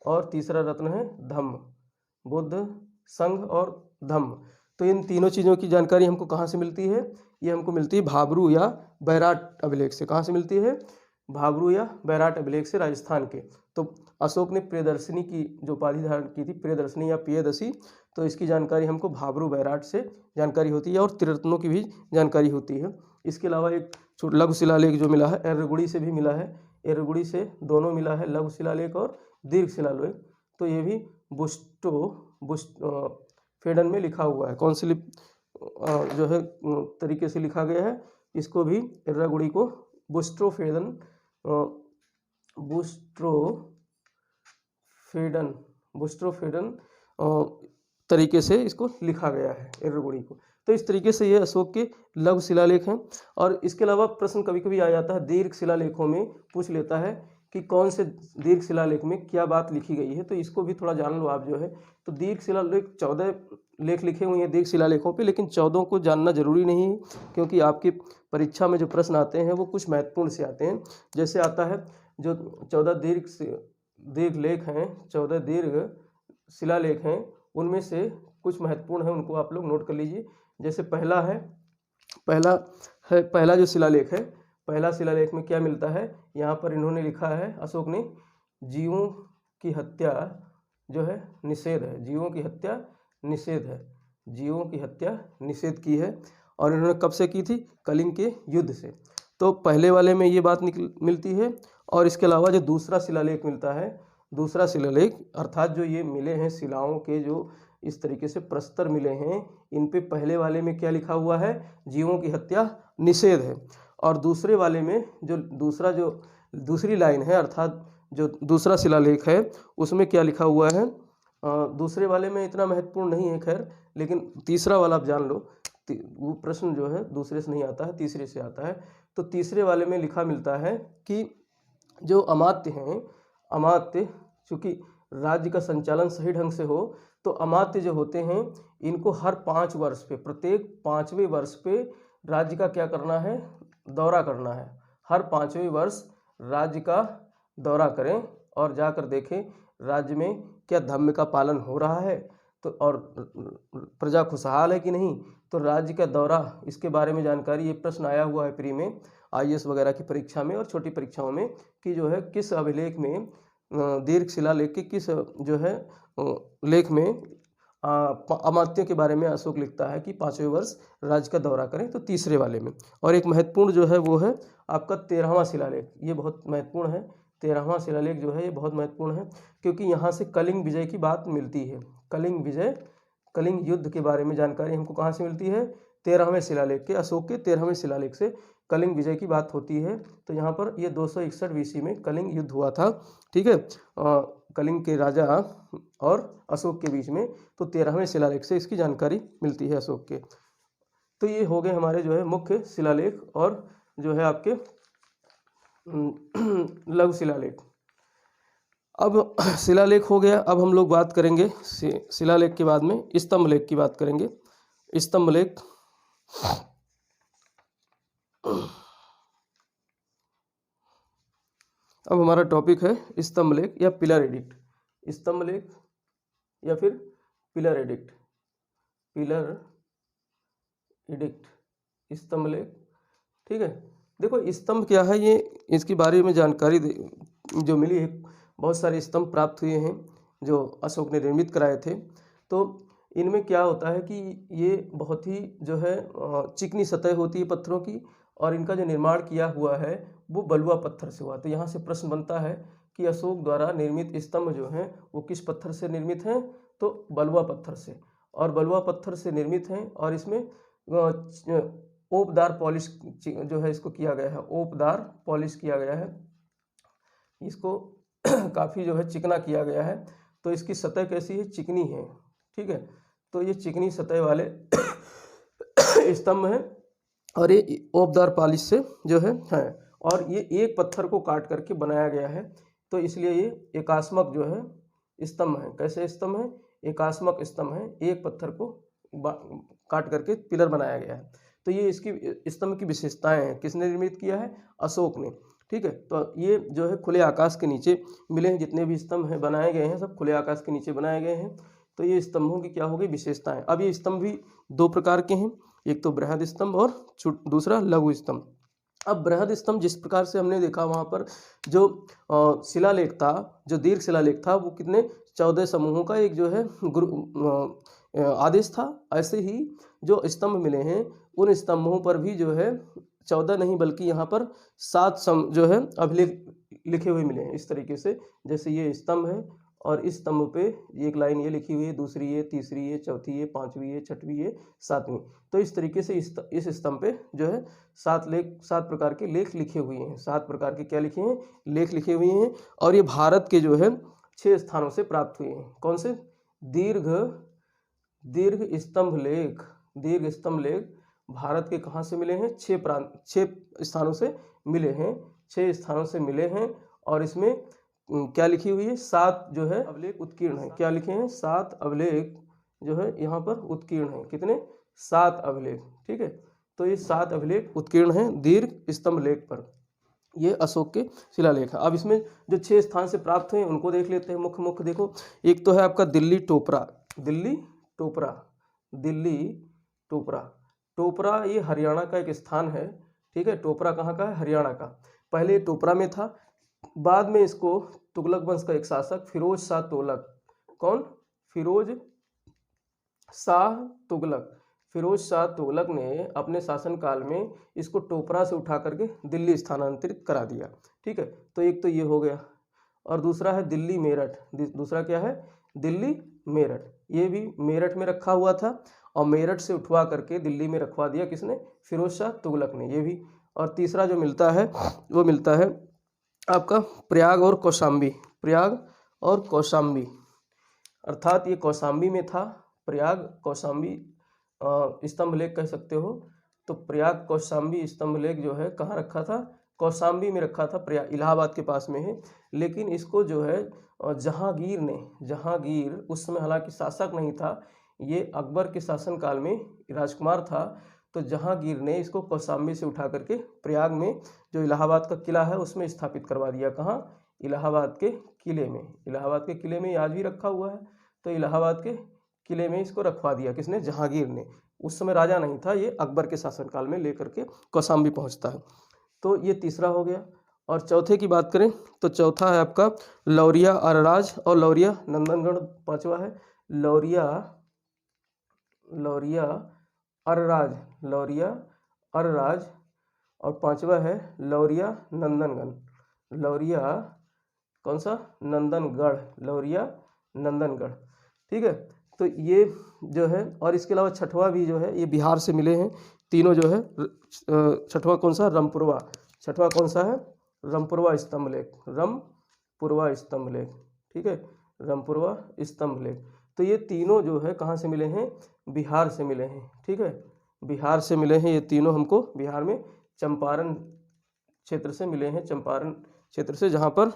और तीसरा रत्न है धम्म। बुद्ध, संघ और धम्म। तो इन तीनों चीज़ों की जानकारी हमको कहाँ से मिलती है? ये हमको मिलती है भाबरू या बैराट अभिलेख से। कहाँ से मिलती है? भाबरू या बैराट अभिलेख से, राजस्थान के। तो अशोक ने प्रियदर्शनी की जो उपाधि धारण की थी, प्रियदर्शनी या प्रियदसी, तो इसकी जानकारी हमको भाबरू बैराट से जानकारी होती है और त्रिरत्नों की भी जानकारी होती है। इसके अलावा एक लघु शिलालेख जो मिला है एर्रगुड़ी से भी मिला है, एर्रगुड़ी से दोनों मिला है, लघु शिलालेख और दीर्घ शिलालेख। तो ये भी फेडन में लिखा हुआ है। कौन सी जो है तरीके से लिखा गया है, इसको भी एर्रागुड़ी को बुस्ट्रोफेडन तरीके से इसको लिखा गया है एर्रागुड़ी को। तो इस तरीके से ये अशोक के लघु शिलालेख हैं। और इसके अलावा प्रश्न कभी कभी आ जाता है दीर्घ शिलालेखों में, पूछ लेता है कि कौन से दीर्घ शिलालेख में क्या बात लिखी गई है, तो इसको भी थोड़ा जान लो आप जो है। तो दीर्घ शिलालेख 14 लेख लिखे हुए हैं दीर्घ शिलालेखों पे, लेकिन 14 को जानना जरूरी नहीं है, क्योंकि आपकी परीक्षा में जो प्रश्न आते हैं वो कुछ महत्वपूर्ण से आते हैं। जैसे आता है जो 14 दीर्घ लेख हैं, 14 दीर्घ शिलालेख हैं, उनमें से कुछ महत्वपूर्ण है, उनको आप लोग नोट कर लीजिए। जैसे पहला जो शिलालेख है, पहला शिलालेख में क्या मिलता है? यहाँ पर इन्होंने लिखा है, अशोक ने, जीवों की हत्या जो है निषेध है, जीवों की हत्या निषेध है, जीवों की हत्या निषेध की है। और इन्होंने कब से की थी? कलिंग के युद्ध से। तो पहले वाले में ये बात मिलती है। और इसके अलावा जो दूसरा शिलालेख मिलता है, दूसरा शिलालेख अर्थात जो ये मिले हैं शिलाओं के जो इस तरीके से प्रस्तर मिले हैं, इन पे पहले वाले में क्या लिखा हुआ है? जीवों की हत्या निषेध है। और दूसरे वाले में जो दूसरी लाइन है, अर्थात जो दूसरा शिलालेख है, उसमें क्या लिखा हुआ है? दूसरे वाले में इतना महत्वपूर्ण नहीं है खैर, लेकिन तीसरा वाला आप जान लो। वो प्रश्न जो है दूसरे से नहीं आता है, तीसरे से आता है। तो तीसरे वाले में लिखा मिलता है कि जो अमात्य हैं, अमात्य, चूँकि राज्य का संचालन सही ढंग से हो, तो अमात्य जो होते हैं इनको हर 5 वर्ष पे, प्रत्येक 5वें वर्ष पे राज्य का क्या करना है? दौरा करना है। हर 5वें वर्ष राज्य का दौरा करें और जाकर देखें राज्य में क्या धर्म का पालन हो रहा है, तो और प्रजा खुशहाल है कि नहीं। तो राज्य का दौरा, इसके बारे में जानकारी, ये प्रश्न आया हुआ है प्री में, IAS वगैरह की परीक्षा में और छोटी परीक्षाओं में, कि जो है किस अभिलेख में, दीर्घ शिलालेख के किस जो है लेख में अमात्यों के बारे में अशोक लिखता है कि 5वें वर्ष राज्य का दौरा करें? तो तीसरे वाले में। और एक महत्वपूर्ण जो है वो है आपका 13वां शिलालेख। ये बहुत महत्वपूर्ण है, 13वां शिलालेख जो है ये बहुत महत्वपूर्ण है, क्योंकि यहाँ से कलिंग विजय की बात मिलती है। कलिंग विजय, कलिंग युद्ध के बारे में जानकारी हमको कहाँ से मिलती है? 13वें शिलालेख के, अशोक के 13वें शिलालेख से कलिंग विजय की बात होती है। तो यहाँ पर ये 261 BC में कलिंग युद्ध हुआ था, ठीक है, कलिंग के राजा और अशोक के बीच में। तो 13वें शिलालेख से इसकी जानकारी मिलती है अशोक के। तो ये हो गए हमारे जो है मुख्य शिलालेख और जो है आपके लघु शिलालेख। अब शिलालेख हो गया। अब हम लोग बात करेंगे शिलालेख के बाद में स्तंभ लेख की बात करेंगे। स्तंभ लेख, अब हमारा टॉपिक है स्तंभ लेख या पिलर एडिक्ट। स्तंभ लेख या फिर पिलर एडिक्ट, पिलर एडिक्ट, स्तंभ लेख, ठीक है। देखो स्तंभ क्या है, ये इसके बारे में जानकारी जो मिली है बहुत सारे स्तंभ प्राप्त हुए हैं जो अशोक ने निर्मित कराए थे। तो इनमें क्या होता है कि ये बहुत ही जो है चिकनी सतह होती है पत्थरों की, और इनका जो निर्माण किया हुआ है वो बलुआ पत्थर से हुआ। तो यहाँ से प्रश्न बनता है कि अशोक द्वारा निर्मित स्तंभ जो हैं वो किस पत्थर से निर्मित हैं, तो बलुआ पत्थर से, और बलुआ पत्थर से निर्मित हैं। और इसमें ओपदार पॉलिश जो है इसको किया गया है, ओपदार पॉलिश किया गया है, इसको काफ़ी जो है चिकना किया गया है। तो इसकी सतह कैसी है, चिकनी है, ठीक है। तो ये चिकनी सतह वाले स्तंभ हैं, और ये ओपदार पॉलिश से जो है और ये एक पत्थर को काट करके बनाया गया है। तो इसलिए ये एकास्मक जो है स्तंभ है। कैसे स्तंभ है, एकास्मक स्तंभ है, एक पत्थर को काट करके पिलर बनाया गया है। तो ये इसकी स्तंभ की विशेषताएं हैं। किसने निर्मित किया है, अशोक ने, ठीक है। तो ये जो है खुले आकाश के नीचे मिले हैं, जितने भी स्तंभ हैं बनाए गए हैं सब खुले आकाश के नीचे बनाए गए हैं। तो ये स्तंभों की क्या होगी, विशेषताएं। अब ये स्तंभ भी दो प्रकार के हैं, एक तो बृहद स्तंभ और दूसरा लघु स्तंभ। अब बृहद स्तंभ जिस प्रकार से हमने देखा वहाँ पर जो शिलालेख था, जो दीर्घ शिलालेख था, वो कितने 14 समूहों का एक जो है आदेश था। ऐसे ही जो स्तंभ मिले हैं उन स्तंभों पर भी जो है 14 नहीं बल्कि यहाँ पर 7 जो है अभिलेख लिखे हुए मिले हैं इस तरीके से। जैसे ये स्तंभ है और इस स्तंभ पे एक लाइन ये लिखी हुई है, दूसरी ये, तीसरी ये, चौथी ये, पांचवी ये, छठवीं ये, सातवीं। तो इस तरीके से इस स्तंभ पे जो है 7 प्रकार के लेख लिखे हुए हैं। 7 प्रकार के क्या लिखे हैं, लेख लिखे हुए हैं। और ये भारत के जो है 6 स्थानों से प्राप्त हुए हैं। कौन से, दीर्घ स्तंभ लेख भारत के कहाँ से मिले हैं, 6 स्थानों से मिले हैं, 6 स्थानों से मिले हैं। और इसमें क्या लिखी हुई है, 7 जो है अभिलेख उत्कीर्ण है। क्या लिखे हैं, 7 अभिलेख जो है यहाँ पर उत्कीर्ण है। कितने, 7 अभिलेख, ठीक है। तो ये 7 अभिलेख उत्कीर्ण हैं दीर्घ स्तंभ लेख पर। ये अशोक के शिलालेख है। अब इसमें जो 6 स्थान से प्राप्त हुए उनको देख लेते हैं मुख्य देखो। एक तो है आपका दिल्ली टोपरा। टोपरा ये हरियाणा का एक स्थान है, ठीक है। टोपरा कहाँ का है, हरियाणा का। पहले ये टोपरा में था, बाद में इसको तुगलक वंश का एक शासक फिरोज शाह तुगलक, कौन, फिरोज शाह तुगलक ने अपने शासनकाल में इसको टोपरा से उठा करके दिल्ली स्थानांतरित करा दिया, ठीक है। तो एक तो ये हो गया, और दूसरा है दिल्ली मेरठ। दूसरा क्या है, दिल्ली मेरठ। ये भी मेरठ में रखा हुआ था और मेरठ से उठवा करके दिल्ली में रखवा दिया किसने, फिरोज शाह तुगलक ने, ये भी। और तीसरा जो मिलता है वो मिलता है आपका प्रयाग और कौशाम्बी, अर्थात ये कौशाम्बी में था। प्रयाग कौशाम्बी स्तंभ लेख कह सकते हो। तो प्रयाग कौशाम्बी स्तंभ लेख जो है कहाँ रखा था, कौशाम्बी में रखा था, प्रयाग इलाहाबाद के पास में है। लेकिन इसको जो है जहांगीर उस समय हालांकि शासक नहीं था, ये अकबर के शासनकाल में राजकुमार था। तो जहांगीर ने इसको कौशाम्बी से उठा करके प्रयाग में जो इलाहाबाद का किला है उसमें स्थापित करवा दिया। कहाँ, इलाहाबाद के किले में आज भी रखा हुआ है। तो इलाहाबाद के किले में इसको रखवा दिया किसने, जहांगीर ने। उस समय राजा नहीं था, ये अकबर के शासनकाल में लेकर के कौशाम्बी पहुंचता है। तो ये तीसरा हो गया। और चौथे की बात करें तो चौथा है आपका लौरिया अरराज और लौरिया नंदनगढ़। पांचवा है लौरिया अरराज और पांचवा है लौरिया नंदनगढ़। लौरिया नंदनगढ़, ठीक है। तो ये जो है, और इसके अलावा छठवां भी जो है ये बिहार से मिले हैं तीनों जो है। छठवां कौन सा, रामपुरवा। छठवां कौन सा है, रामपुरवा स्तंभ लेख, ठीक है, रामपुरवा स्तंभ लेख। तो ये तीनों जो है कहाँ से मिले हैं, बिहार से मिले हैं, ठीक है। बिहार से मिले हैं ये तीनों हमको, बिहार में चंपारण क्षेत्र से मिले हैं, चंपारण क्षेत्र से, जहाँ पर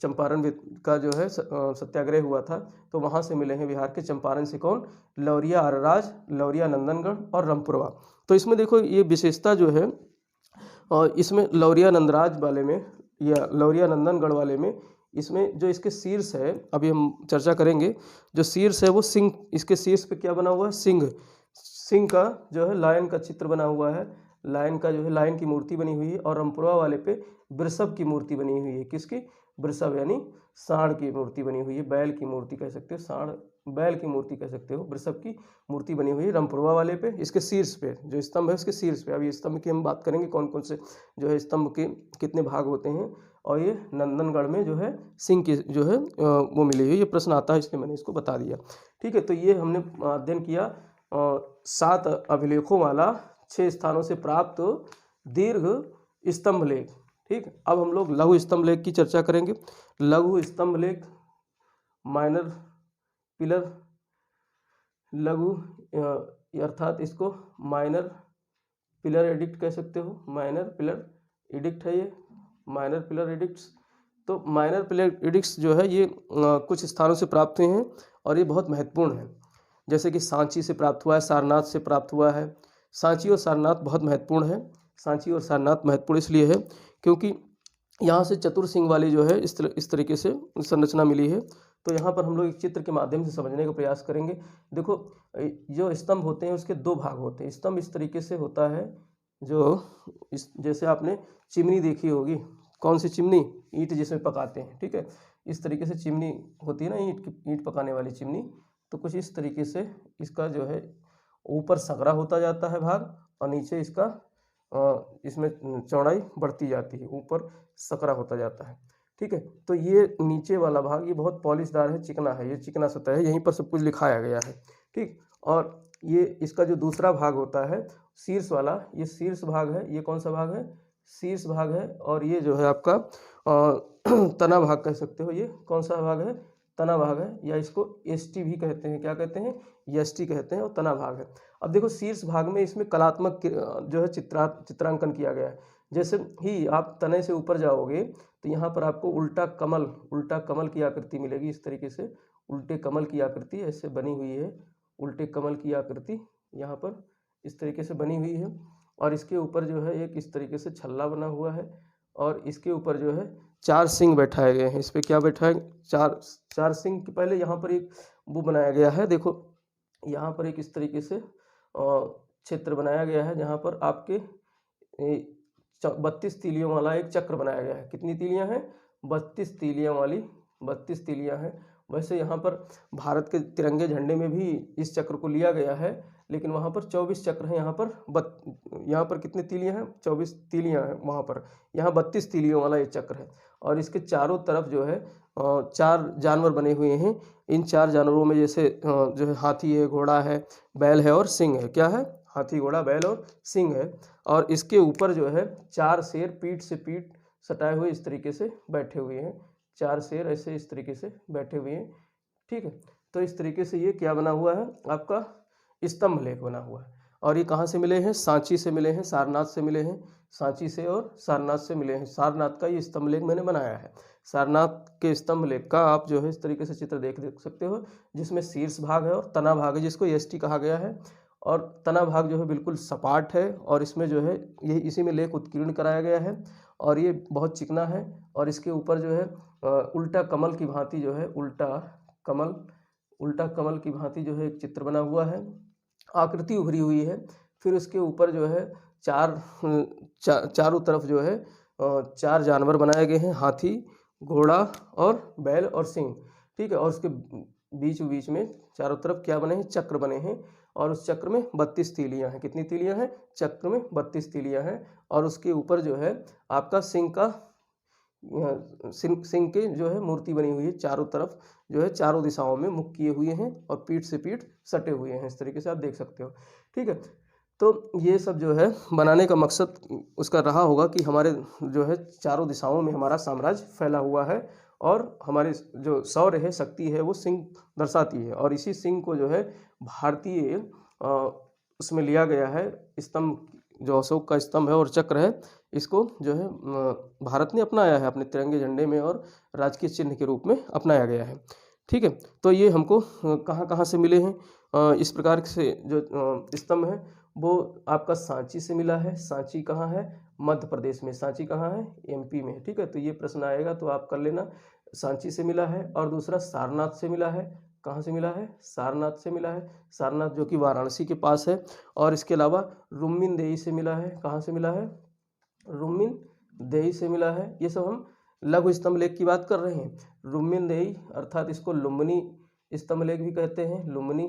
चंपारण का जो है सत्याग्रह हुआ था, तो वहाँ से मिले हैं बिहार के चंपारण से। कौन, लौरिया अरराज, लौरिया नंदनगढ़ और रामपुरवा। तो इसमें देखो ये विशेषता जो है, और इसमें लौरिया नंदराज वाले में या लौरिया नंदनगढ़ वाले में, इसमें जो इसके शीर्ष है, अभी हम चर्चा करेंगे, जो शीर्ष है वो सिंह, इसके शीर्ष पे क्या बना हुआ है, सिंह का जो है लायन का चित्र बना हुआ है, लायन का जो है लायन की मूर्ति बनी हुई है। और रामपुरवा वाले पे वृषभ की मूर्ति बनी हुई है, किसकी, वृषभ यानी सांड की मूर्ति बनी हुई है, बैल की मूर्ति कह सकते हो, सांड बैल की मूर्ति कह सकते हो, वृषभ की मूर्ति बनी हुई है रामपुरवा वाले पे। इसके शीर्ष पे जो स्तंभ है उसके शीर्ष पे, अभी स्तंभ की हम बात करेंगे कौन कौन से जो है स्तंभ के कितने भाग होते हैं। और ये नंदनगढ़ में जो है सिंह की जो है वो मिली हुई, ये प्रश्न आता है इसलिए मैंने इसको बता दिया। ठीक है, तो ये हमने अध्ययन किया 7 अभिलेखों वाला 6 स्थानों से प्राप्त दीर्घ स्तंभ लेख। ठीक, अब हम लोग लघु स्तंभ लेख की चर्चा करेंगे। लघु स्तंभ लेख, माइनर पिलर, लघु अर्थात इसको माइनर पिलर एडिक्ट कह सकते हो, माइनर पिलर एडिक्ट है ये, माइनर पिलर एडिक्ट्स। तो माइनर पिलर एडिक्ट्स जो है ये कुछ स्थानों से प्राप्त हुए हैं और ये बहुत महत्वपूर्ण है। जैसे कि सांची से प्राप्त हुआ है, सारनाथ से प्राप्त हुआ है। सांची और सारनाथ बहुत महत्वपूर्ण है। सांची और सारनाथ महत्वपूर्ण इसलिए है क्योंकि यहाँ से चतुर सिंह वाली जो है इस तरीके से संरचना मिली है। तो यहाँ पर हम लोग एक चित्र के माध्यम से समझने का प्रयास करेंगे। देखो, जो स्तंभ होते हैं उसके 2 भाग होते हैं। स्तंभ इस तरीके से होता है, जो जैसे आपने चिमनी देखी होगी, कौन सी चिमनी, ईंट जिसमें पकाते हैं। ठीक है, इस तरीके से चिमनी होती है ना, ईंट पकाने वाली चिमनी। तो कुछ इस तरीके से इसका जो है ऊपर संकरा होता जाता है भाग, और नीचे इसका इसमें चौड़ाई बढ़ती जाती है, ऊपर सकरा होता जाता है। ठीक है, तो ये नीचे वाला भाग ये बहुत पॉलिशदार है, चिकना है, ये चिकना सतह है, यहीं पर सब कुछ लिखाया गया है। ठीक, और ये इसका जो दूसरा भाग होता है शीर्ष वाला, ये शीर्ष भाग है। ये कौन सा भाग है, शीर्ष भाग है। और ये जो है आपका तना भाग कह सकते हो। ये कौन सा भाग है, तना भाग है, या इसको एसटी भी कहते हैं। क्या कहते हैं, एसटी कहते हैं, और तना भाग है। अब देखो, शीर्ष भाग में इसमें कलात्मक जो है चित्रांकन किया गया है। जैसे ही आप तने से ऊपर जाओगे तो यहाँ पर आपको उल्टा कमल की आकृति मिलेगी। इस तरीके से उल्टे कमल की आकृति ऐसे बनी हुई है, उल्टे कमल की आकृति यहाँ पर इस तरीके से बनी हुई है। और इसके ऊपर जो है एक इस तरीके से छल्ला बना हुआ है, और इसके ऊपर जो है 4 सिंह बैठाए गए हैं। इस पर क्या बैठाए, चार सिंह के पहले यहाँ पर एक वो बनाया गया है। देखो, यहाँ पर एक इस तरीके से क्षेत्र बनाया गया है जहाँ पर आपके 32 तीलियों वाला एक चक्र बनाया गया है। कितनी तीलियां हैं, 32 तीलियां वाली 32 तीलियां हैं। वैसे यहाँ पर भारत के तिरंगे झंडे में भी इस चक्र को लिया गया है, लेकिन वहाँ पर 24 चक्र हैं। यहाँ पर कितने तीलियां हैं, 24 तीलियां हैं वहाँ पर। यहाँ 32 तीलियों वाला ये चक्र है, और इसके चारों तरफ जो है 4 जानवर बने हुए हैं। इन 4 जानवरों में जैसे जो है हाथी है, घोड़ा है, बैल है और सिंह है। क्या है, हाथी, घोड़ा, बैल और सिंह है। और इसके ऊपर जो है 4 शेर पीठ से पीठ सटाए हुए इस तरीके से बैठे हुए हैं। 4 शेर ऐसे इस तरीके से बैठे हुए हैं। ठीक है, तो इस तरीके से ये क्या बना हुआ है, आपका स्तंभ लेख बना हुआ है। और ये कहाँ से मिले हैं, सांची से मिले हैं, सारनाथ से मिले हैं। सांची से और सारनाथ से मिले हैं। सारनाथ का ये स्तंभ लेख मैंने बनाया है। सारनाथ के स्तंभ लेख का आप जो है इस तरीके से चित्र देख सकते हो, जिसमें शीर्ष भाग है और तना भाग है, जिसको एसटी कहा गया है। और तना भाग जो है बिल्कुल सपाट है, और इसमें जो है ये इसी में लेख उत्कीर्ण कराया गया है, और ये बहुत चिकना है। और इसके ऊपर जो है उल्टा कमल की भांति जो है उल्टा कमल की भांति जो है एक चित्र बना हुआ है, आकृति उभरी हुई है। फिर उसके ऊपर जो है चारों तरफ जो है 4 जानवर बनाए गए हैं, हाथी, घोड़ा और बैल और सिंह। ठीक है, और उसके बीच बीच में चारों तरफ क्या बने हैं, चक्र बने हैं। और उस चक्र में 32 तीलियां हैं। कितनी तीलियां हैं, चक्र में 32 तीलियां हैं। और उसके ऊपर जो है आपका सिंह के जो है मूर्ति बनी हुई है। चारों तरफ जो है चारों दिशाओं में मुख किए हुए हैं, और पीठ से पीठ सटे हुए हैं। इस तरीके से आप देख सकते हो। ठीक है, तो ये सब जो है बनाने का मकसद उसका रहा होगा कि हमारे जो है चारों दिशाओं में हमारा साम्राज्य फैला हुआ है, और हमारे जो शौर्य है, शक्ति है, वो सिंह दर्शाती है। और इसी सिंह को जो है भारतीय उसमें लिया गया है। स्तंभ जो अशोक का स्तंभ है और चक्र है, इसको जो है भारत ने अपनाया है अपने तिरंगे झंडे में, और राजकीय चिन्ह के रूप में अपनाया गया है। ठीक है, तो ये हमको कहाँ कहाँ से मिले हैं, इस प्रकार से जो स्तंभ है वो आपका सांची से मिला है। सांची कहाँ है, मध्य प्रदेश में। सांची कहाँ है, एमपी में। ठीक है, तो ये प्रश्न आएगा तो आप कर लेना। सांची से मिला है। और दूसरा सारनाथ से मिला है। कहाँ से मिला है, सारनाथ से मिला है। सारनाथ जो कि वाराणसी के पास है। और इसके अलावा रुम्मिन देई से मिला है। कहाँ से मिला है, रुम्मिन देई से मिला है। ये सब हम लघु स्तंभलेख की बात कर रहे हैं। रुम्मिनदेही अर्थात इसको लुम्बिनी स्तंभलेख भी कहते हैं, लुम्बिनी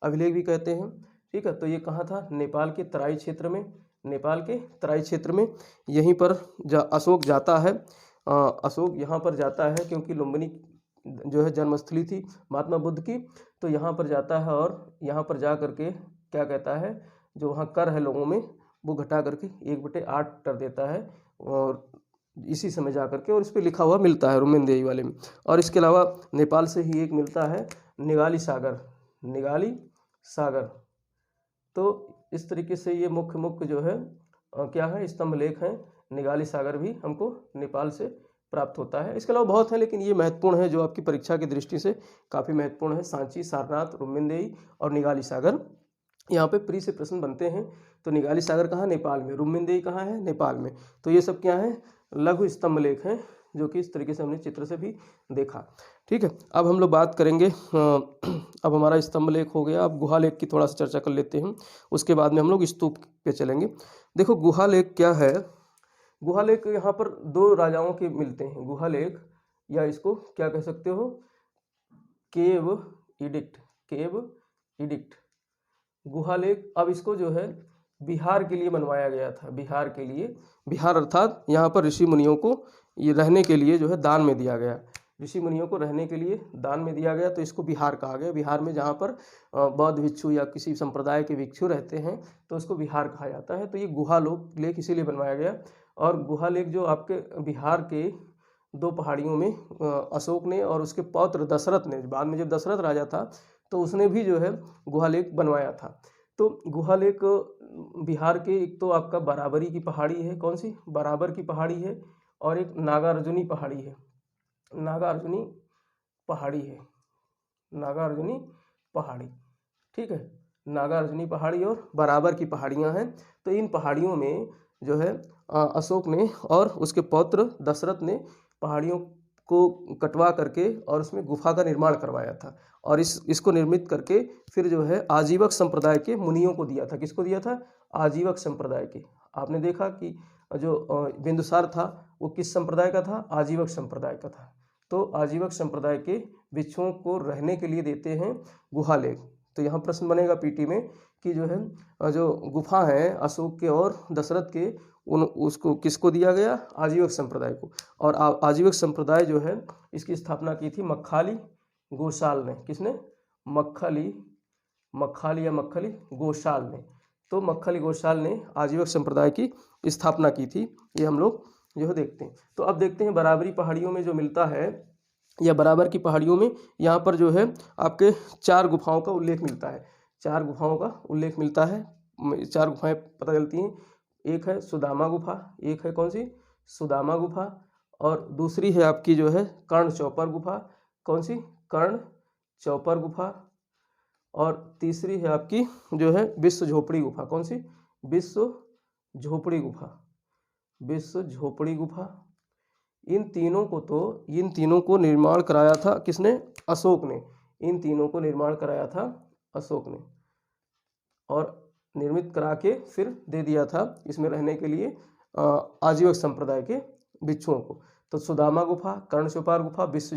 अभिलेख भी कहते हैं। ठीक है, तो ये कहाँ था? नेपाल के तराई क्षेत्र में, नेपाल के तराई क्षेत्र में। यहीं पर अशोक जाता है, अशोक यहाँ पर जाता है क्योंकि लुम्बिनी जो है जन्मस्थली थी महात्मा बुद्ध की। तो यहाँ पर जाता है और यहाँ पर जा करके क्या कहता है, जो वहाँ कर है लोगों में वो घटा करके 1/8 कर देता है, और इसी समय जा करके, और इस पर लिखा हुआ मिलता है रुम्मिनदेही वाले में। और इसके अलावा नेपाल से ही एक मिलता है निगाली सागर, निगाली सागर। तो इस तरीके से ये मुख्य जो है क्या है, स्तंभ लेख हैं। निगाली सागर भी हमको नेपाल से प्राप्त होता है। इसके अलावा बहुत है, लेकिन ये महत्वपूर्ण है जो आपकी परीक्षा की दृष्टि से काफ़ी महत्वपूर्ण है। सांची, सारनाथ, रुम्मिनदेही और निगाली सागर यहाँ पे प्री से प्रश्न बनते हैं। तो निगाली सागर कहाँ? नेपाल में। रुम्मिनदेही कहाँ है? नेपाल में। तो ये सब क्या है? लघु स्तंभ लेख हैं, जो कि इस तरीके से हमने चित्र से भी देखा। ठीक है, अब हम लोग बात करेंगे, अब हमारा स्तंभ लेख हो गया, अब गुहा लेख की थोड़ा सा चर्चा कर लेते हैं। उसके बाद में हम लोग स्तूप पे चलेंगे। देखो गुहा लेख क्या है? गुहा लेख यहाँ पर 2 राजाओं के मिलते हैं। गुहा लेख, या इसको क्या कह सकते हो, केव इडिक्ट, केव इडिक्ट, गुहा लेख। अब इसको जो है बिहार के लिए बनवाया गया था, बिहार के लिए। बिहार अर्थात यहाँ पर ऋषि मुनियों को ये रहने के लिए जो है दान में दिया गया, ऋषि मुनियों को रहने के लिए दान में दिया गया, तो इसको बिहार कहा गया। बिहार में जहाँ पर बौद्ध भिक्षु या किसी संप्रदाय के भिक्षु रहते हैं तो उसको बिहार कहा जाता है। तो ये गुहा लेख इसीलिए बनवाया गया। और गुहा लेख जो आपके बिहार के 2 पहाड़ियों में अशोक ने और उसके पौत्र दशरथ ने, बाद में जब दशरथ राजा था तो उसने भी जो है गुहा लेख बनवाया था। तो गुहा लेख बिहार के, एक तो आपका बराबरी की पहाड़ी है, कौन सी? बराबर की पहाड़ी है, और एक नागार्जुनी पहाड़ी है, नागार्जुनी पहाड़ी है, नागार्जुनी पहाड़ी। ठीक है, नागार्जुनी पहाड़ी और बराबर की पहाड़ियाँ हैं। तो इन पहाड़ियों में जो है अशोक ने और उसके पौत्र दशरथ ने पहाड़ियों को कटवा करके और उसमें गुफा का निर्माण करवाया था। और इसको निर्मित करके फिर जो है आजीवक संप्रदाय के मुनियों को दिया था। किसको दिया था? आजीवक संप्रदाय के। आपने देखा कि जो बिंदुसार था वो किस संप्रदाय का था? आजीवक संप्रदाय का था। तो आजीवक संप्रदाय के भिक्षुओं को रहने के लिए देते हैं गुहा लेख। तो यहाँ प्रश्न बनेगा पीटी में कि जो है जो गुफा है अशोक के और दशरथ के, उसको किसको दिया गया? आजीवक संप्रदाय को। और आजीवक संप्रदाय जो है इसकी स्थापना की थी मक्खाली गोशाल ने। किसने? मक्खाली या मक्खली गोशाल ने। तो मक्खली गोशाल ने आजीवक संप्रदाय की स्थापना की थी। ये हम लोग जो है देखते हैं। तो अब देखते हैं बराबरी पहाड़ियों में जो मिलता है, या बराबर की पहाड़ियों में यहाँ पर जो है आपके 4 गुफाओं का उल्लेख मिलता है। 4 गुफाओं का उल्लेख मिलता है। 4 गुफाएं पता चलती हैं। एक है सुदामा गुफा, एक है कौन सी? सुदामा गुफा। और दूसरी है आपकी जो है कर्ण चौपर गुफा। कौन सी? कर्ण चौपर गुफा। और तीसरी है आपकी जो है विश्व झोपड़ी गुफा। कौन सी? विश्व झोपड़ी गुफा, विश्व झोपड़ी गुफा। इन तीनों को निर्माण कराया था किसने? अशोक ने। इन तीनों को निर्माण कराया था अशोक ने, और निर्मित करा के फिर दे दिया था इसमें रहने के लिए आजीवक संप्रदाय के भिक्षुओं को। तो सुदामा गुफा, कर्ण चौपार गुफा, विश्व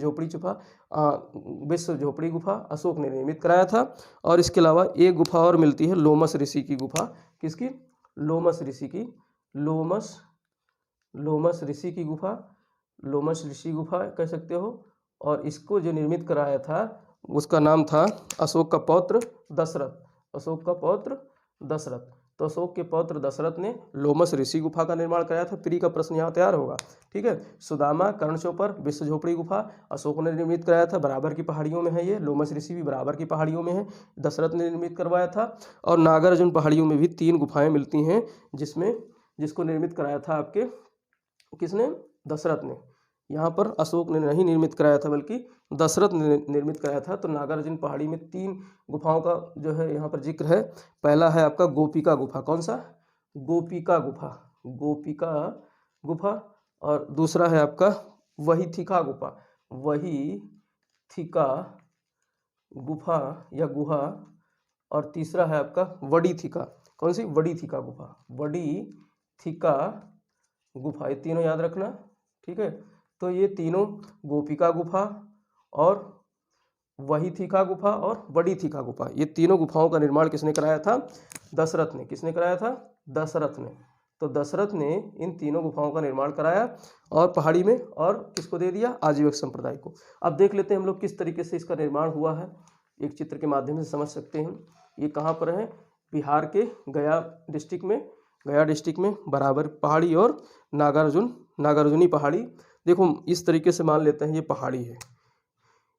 झोपड़ी गुफा अशोक ने निर्मित कराया था। और इसके अलावा एक गुफा और मिलती है लोमस ऋषि की गुफा। किसकी? लोमस ऋषि की। लोमस ऋषि की गुफा, लोमस ऋषि गुफा कह सकते हो। और इसको जो निर्मित कराया था उसका नाम था अशोक का पौत्र दशरथ। अशोक का पौत्र दशरथ। तो अशोक के पौत्र दशरथ ने लोमस ऋषि गुफा का निर्माण कराया था। प्री का प्रश्न यहाँ तैयार होगा। ठीक है, सुदामा, कर्ण चौपर, विश्व झोपड़ी गुफा अशोक ने निर्मित कराया था। बराबर की पहाड़ियों में है ये। लोमस ऋषि भी बराबर की पहाड़ियों में है, दशरथ ने निर्मित करवाया था। और नागार्जुन पहाड़ियों में भी 3 गुफाएं मिलती हैं, जिसको निर्मित कराया था आपके किसने? दशरथ ने। यहाँ पर अशोक ने नहीं निर्मित कराया था बल्कि दशरथ ने निर्मित कराया था। तो नागार्जुन पहाड़ी में 3 गुफाओं का जो है यहाँ पर जिक्र है। पहला है आपका गोपिका गुफा। कौन सा? गोपिका गुफा, गोपिका गुफा। और दूसरा है आपका वहीथिका गुफा, वहीथिका गुफा या गुहा। और तीसरा है आपका वडीथिका। कौन सी? वडीथिका गुफा, वडीथिका गुफा। ये तीनों याद रखना। ठीक है, तो ये तीनों गोपिका गुफा और वहीथिका गुफा और बड़ी थिका गुफा, ये तीनों गुफाओं का निर्माण किसने कराया था? दशरथ ने। किसने कराया था? दशरथ ने। तो दशरथ ने इन तीनों गुफाओं का निर्माण कराया और पहाड़ी में, और किसको दे दिया? आजीविक संप्रदाय को। अब देख लेते हैं हम लोग किस तरीके से इसका निर्माण हुआ है, एक चित्र के माध्यम से समझ सकते हैं। ये कहाँ पर है? बिहार के गया डिस्ट्रिक्ट में, गया डिस्ट्रिक्ट में बराबर पहाड़ी और नागार्जुनी पहाड़ी। देखो इस तरीके से मान लेते हैं ये पहाड़ी है,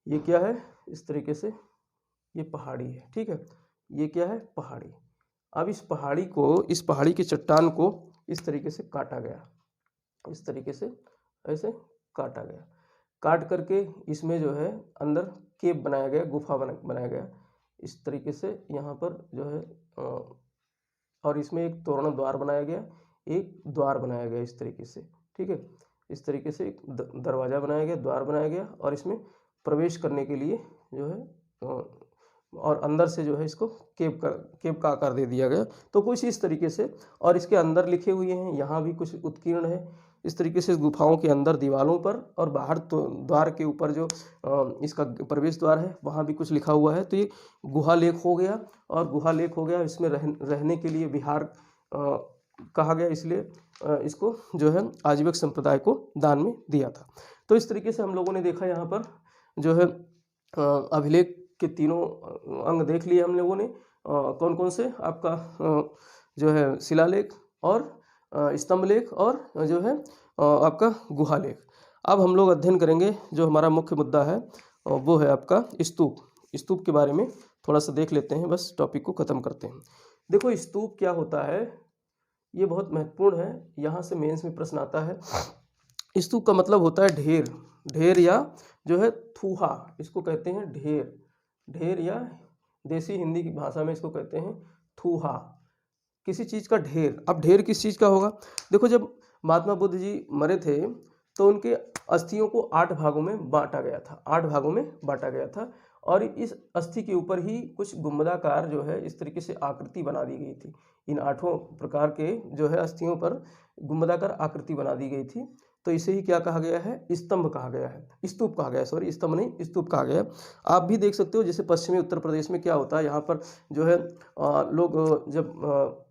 ये क्या है? इस तरीके से ये पहाड़ी है, ठीक है। ये क्या है? पहाड़ी। अब इस पहाड़ी को, इस पहाड़ी की चट्टान को इस तरीके से काटा गया, इस तरीके से ऐसे काटा गया। काट करके इसमें जो है अंदर केव बनाया गया, गुफा बनाया गया इस तरीके से। यहाँ पर जो है और इसमें एक तोरण द्वार बनाया गया, एक द्वार बनाया गया इस तरीके से, ठीक है। इस तरीके से एक दरवाज़ा बनाया गया, द्वार बनाया गया, और इसमें प्रवेश करने के लिए जो है और अंदर से जो है इसको केव का आकार दे दिया गया। तो कुछ इस तरीके से, और इसके अंदर लिखे हुए हैं, यहाँ भी कुछ उत्कीर्ण है इस तरीके से। इस गुफाओं के अंदर दीवारों पर और बाहर तो द्वार के ऊपर जो इसका प्रवेश द्वार है वहाँ भी कुछ लिखा हुआ है। तो ये गुहा लेक हो गया, और गुहा लेक हो गया, इसमें रहने के लिए विहार कहा गया, इसलिए इसको जो है आजीविक संप्रदाय को दान में दिया था। तो इस तरीके से हम लोगों ने देखा यहाँ पर जो है अभिलेख के तीनों अंग देख लिए हम लोगों ने। कौन कौन से? आपका जो है शिलालेख और स्तंभ लेख और जो है आपका गुहा लेख। अब हम लोग अध्ययन करेंगे जो हमारा मुख्य मुद्दा है, वो है आपका स्तूप। स्तूप के बारे में थोड़ा सा देख लेते हैं, बस टॉपिक को ख़त्म करते हैं। देखो स्तूप क्या होता है, ये बहुत महत्वपूर्ण है, यहाँ से मेंस में प्रश्न आता है। स्तूप का मतलब होता है ढेर, ढेर या जो है थूहा, इसको कहते हैं ढेर, ढेर या देसी हिंदी की भाषा में इसको कहते हैं थूहा, किसी चीज़ का ढेर। अब ढेर किस चीज़ का होगा? देखो जब महात्मा बुद्ध जी मरे थे तो उनके अस्थियों को 8 भागों में बांटा गया था, 8 भागों में बांटा गया था, और इस अस्थि के ऊपर ही कुछ गुंबदाकार जो है इस तरीके से आकृति बना दी गई थी। इन 8 प्रकार के जो है अस्थियों पर गुंबदाकार आकृति बना दी गई थी। तो इसे ही क्या कहा गया है? स्तंभ कहा गया है, स्तूप कहा गया है, सॉरी स्तंभ नहीं स्तूप कहा गया है। आप भी देख सकते हो जैसे पश्चिमी उत्तर प्रदेश में क्या होता है, यहाँ पर जो है लोग जब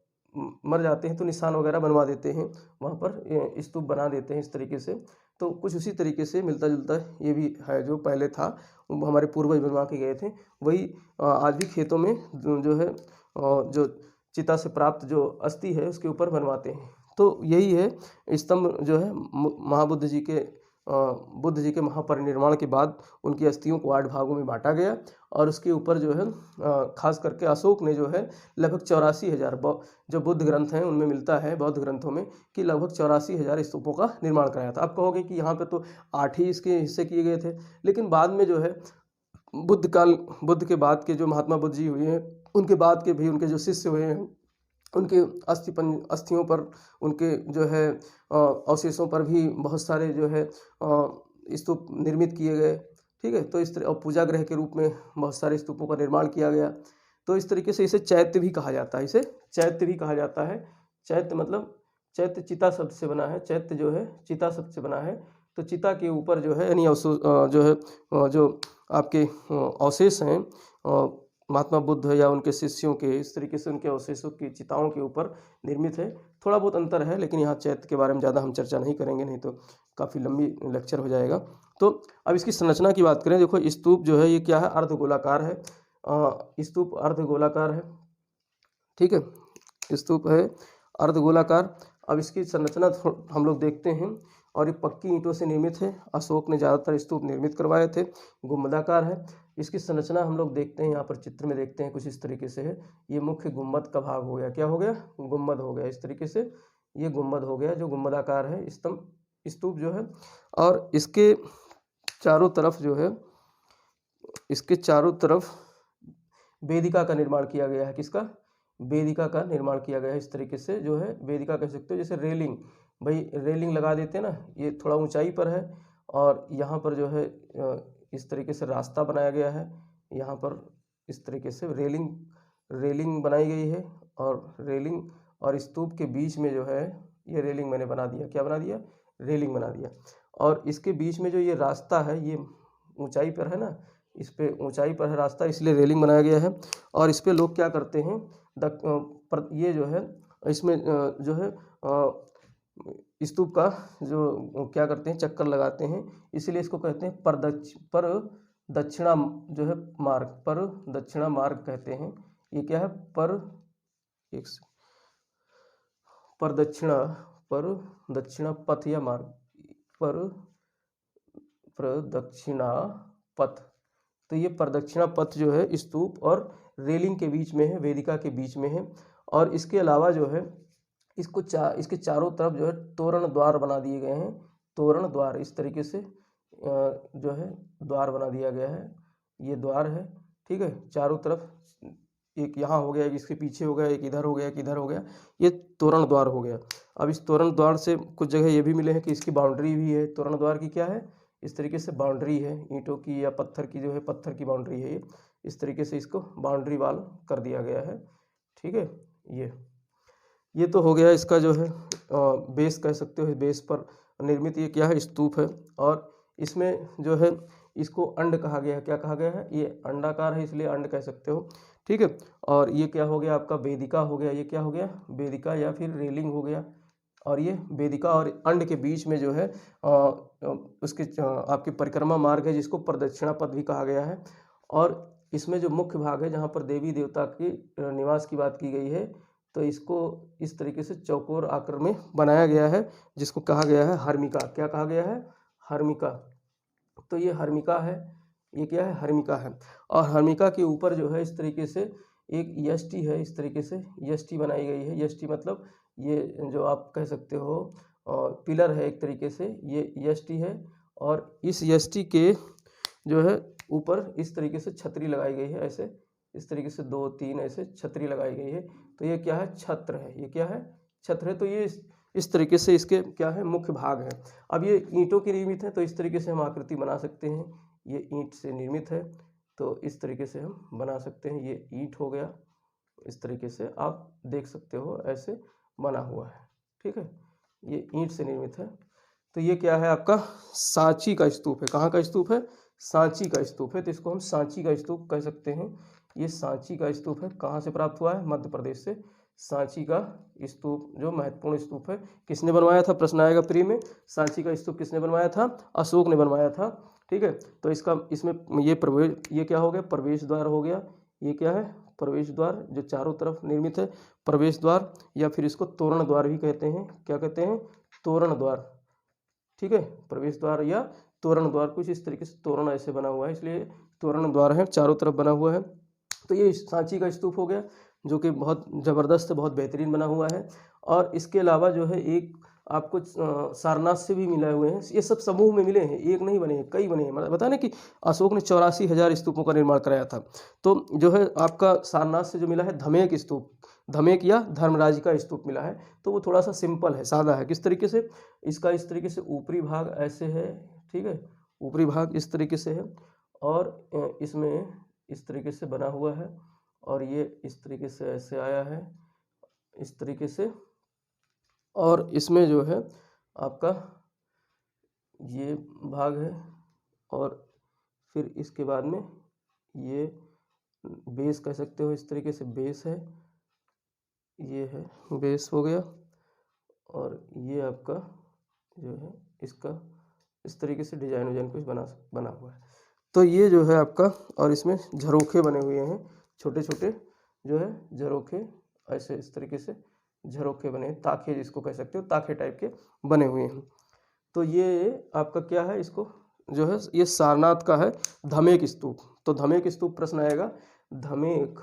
मर जाते हैं तो निशान वगैरह बनवा देते हैं, वहाँ पर स्तूप बना देते हैं इस तरीके से। तो कुछ उसी तरीके से मिलता जुलता ये भी है, जो पहले था हमारे पूर्वज बनवा के गए थे, वही आज भी खेतों में जो है जो चिता से प्राप्त जो अस्थि है उसके ऊपर बनवाते हैं। तो यही है स्तंभ जो है बुद्ध जी के महापरिनिर्वाण के बाद उनकी अस्थियों को 8 भागों में बांटा गया, और उसके ऊपर जो है खास करके अशोक ने जो है लगभग 84,000 जो बुद्ध ग्रंथ हैं उनमें मिलता है, बौद्ध ग्रंथों में, कि लगभग 84,000 स्तूपों का निर्माण कराया था। आप कहोगे कि यहाँ पे तो 8 ही इसके हिस्से किए गए थे, लेकिन बाद में जो है बुद्ध के बाद के जो महात्मा बुद्ध जी हुए हैं, उनके बाद के भी उनके जो शिष्य हुए हैं, उनके अस्थियों पर, उनके जो है अवशेषों पर भी बहुत सारे जो है स्तूप निर्मित किए गए, ठीक है। तो इस तरह और पूजा गृह के रूप में बहुत सारे स्तूपों का निर्माण किया गया। तो इस तरीके से इसे चैत्य भी कहा जाता है, इसे चैत्य भी कहा जाता है। चैत्य मतलब, चैत्य चिता शब्द से बना है, चैत्य जो है चिता शब्द से बना है। तो चिता के ऊपर जो है यानी जो है जो आपके अवशेष हैं महात्मा बुद्ध या उनके शिष्यों के, इस तरीके से उनके अवशेषों की चिताओं के ऊपर निर्मित है। थोड़ा बहुत अंतर है, लेकिन यहाँ चैत्य के बारे में ज़्यादा हम चर्चा नहीं करेंगे, नहीं तो काफ़ी लंबी लेक्चर हो जाएगा। तो अब इसकी संरचना की बात करें, देखो स्तूप जो है ये क्या है? अर्धगोलाकार है, स्तूप अर्धगोलाकार है, ठीक है। स्तूप है अर्धगोलाकार। अब इसकी संरचना हम लोग देखते हैं, और ये पक्की ईंटों से निर्मित है। अशोक ने ज़्यादातर स्तूप निर्मित करवाए थे। गुंबदाकार है। इसकी संरचना हम लोग देखते हैं, यहाँ पर चित्र में देखते हैं, कुछ इस तरीके से है। ये मुख्य गुंबद का भाग हो गया, क्या हो गया? गुंबद हो गया इस तरीके से, ये गुंबद हो गया जो गुंबदाकार है स्तूप जो है। और इसके चारों तरफ जो है, इसके चारों तरफ वेदिका का निर्माण किया गया है। किसका? वेदिका का निर्माण किया गया है इस तरीके से, जो है वेदिका कह सकते हो, जैसे रेलिंग, भाई रेलिंग लगा देते हैं ना, ये थोड़ा ऊंचाई पर है, और यहाँ पर जो है इस तरीके से रास्ता बनाया गया है। यहाँ पर इस तरीके से रेलिंग बनाई गई है, और रेलिंग और स्तूप के बीच में जो है ये रेलिंग मैंने बना दिया, क्या बना दिया? रेलिंग बना दिया। और इसके बीच में जो ये रास्ता है ये ऊंचाई पर है ना, इस पे ऊंचाई पर है रास्ता, इसलिए रेलिंग बनाया गया है। और इस पे लोग क्या करते हैं, ये जो है इसमें जो है स्तूप का जो क्या करते हैं, चक्कर लगाते हैं, इसलिए इसको कहते हैं दक्षिणा जो है मार्ग, पर दक्षिणा मार्ग कहते हैं। ये क्या है, प्रदक्षिणा पथ या मार्ग, प्रदक्षिणा पथ। तो ये प्रदक्षिणा पथ जो है स्तूप और रेलिंग के बीच में है, वेदिका के बीच में है। और इसके अलावा जो है इसके चारों तरफ जो है तोरण द्वार बना दिए गए हैं, तोरण द्वार इस तरीके से जो है द्वार बना दिया गया है, ये द्वार है, ठीक है। चारों तरफ एक यहाँ हो गया, एक इसके पीछे हो गया, एक इधर हो गया, एक इधर हो गया, ये तोरण द्वार हो गया। अब इस तोरण द्वार से कुछ जगह ये भी मिले हैं कि इसकी बाउंड्री भी है। तोरण द्वार की क्या है, इस तरीके से बाउंड्री है, ईंटों की या पत्थर की, जो है पत्थर की बाउंड्री है ये, इस तरीके से इसको बाउंड्री वाल कर दिया गया है, ठीक है। ये तो हो गया इसका जो है बेस कह सकते हो, बेस पर निर्मित ये क्या है, स्तूप है। और इसमें जो है इसको अंड कहा गया है, क्या कहा गया है, ये अंडाकार है इसलिए अंड कह सकते हो, ठीक है। और ये क्या हो गया आपका, वेदिका हो गया, ये क्या हो गया, वेदिका या फिर रेलिंग हो गया। और ये वेदिका और अंड के बीच में जो है उसके आपके परिक्रमा मार्ग है, जिसको प्रदक्षिणा पथ भी कहा गया है। और इसमें जो मुख्य भाग है जहाँ पर देवी देवता के निवास की बात की गई है, तो इसको इस तरीके से चौकोर आकार में बनाया गया है, जिसको कहा गया है हर्मिका। क्या कहा गया है, हर्मिका। तो ये हर्मिका है, ये क्या है, हर्मिका है। और हर्मिका के ऊपर जो है इस तरीके से एक यष्टि है, इस तरीके से यष्टि बनाई गई है। यष्टि मतलब ये जो आप कह सकते हो पिलर है एक तरीके से, ये यष्टि है। और इस यष्टि के जो है ऊपर इस तरीके से छतरी लगाई गई है, ऐसे इस तरीके से 2-3 ऐसे छतरी लगाई गई है। तो ये क्या है, छत्र है, ये क्या है, छत्र है। तो ये इस तरीके से इसके क्या है, मुख्य भाग है। अब ये ईंटों की निर्मित है, तो इस तरीके से हम आकृति बना सकते हैं। ये ईंट से निर्मित है, तो इस तरीके से हम बना सकते हैं। ये ईंट हो गया, इस तरीके से आप देख सकते हो, ऐसे बना हुआ है, ठीक है। ये ईंट से निर्मित है। तो ये क्या है आपका, सांची का स्तूप है। कहाँ का स्तूप है, सांची का स्तूप है। तो इसको हम सांची का स्तूप कह सकते हैं। ये सांची का स्तूप है, कहाँ से प्राप्त हुआ है, मध्य प्रदेश से। सांची का स्तूप जो महत्वपूर्ण स्तूप है, किसने बनवाया था, प्रश्न आएगा प्री में, सांची का स्तूप किसने बनवाया था, अशोक ने बनवाया था, ठीक है। तो इसमें ये क्या हो गया, प्रवेश द्वार हो गया। ये क्या है, प्रवेश द्वार जो चारों तरफ निर्मित है, प्रवेश द्वार, या फिर इसको तोरण द्वार भी कहते हैं। क्या कहते हैं, तोरण द्वार, ठीक है। प्रवेश द्वार या तोरण द्वार, कुछ इस तरीके से तोरण ऐसे बना हुआ है, इसलिए तोरण द्वार है, चारों तरफ बना हुआ है। तो ये सांची का स्तूप हो गया, जो कि बहुत ज़बरदस्त, बहुत बेहतरीन बना हुआ है। और इसके अलावा जो है एक आपको सारनाथ से भी मिले हुए हैं। ये सब समूह में मिले हैं, एक नहीं बने हैं, कई बने हैं। मतलब बता ना कि अशोक ने 84,000 स्तूपों का निर्माण कराया था। तो जो है आपका सारनाथ से जो मिला है धमेक स्तूप, धमेक या धर्मराज का स्तूप मिला है। तो वो थोड़ा सा सिंपल है, सादा है। किस तरीके से, इसका इस तरीके से ऊपरी भाग ऐसे है, ठीक है, ऊपरी भाग इस तरीके से है, और इसमें इस तरीके से बना हुआ है, और ये इस तरीके से ऐसे आया है, इस तरीके से। और इसमें जो है आपका ये भाग है, और फिर इसके बाद में ये बेस कह सकते हो, इस तरीके से बेस है, ये है बेस हो गया। और ये आपका जो है इसका इस तरीके से डिजाइन कुछ बना हुआ है। तो ये जो है आपका, और इसमें झरोखे बने हुए हैं, छोटे छोटे जो है झरोखे, ऐसे इस तरीके से झरोखे बने, ताखे जिसको कह सकते हो, ताखे टाइप के बने हुए हैं। तो ये आपका क्या है, इसको जो है ये सारनाथ का है धमेक स्तूप। तो धमेक स्तूप प्रश्न आएगा, धमेक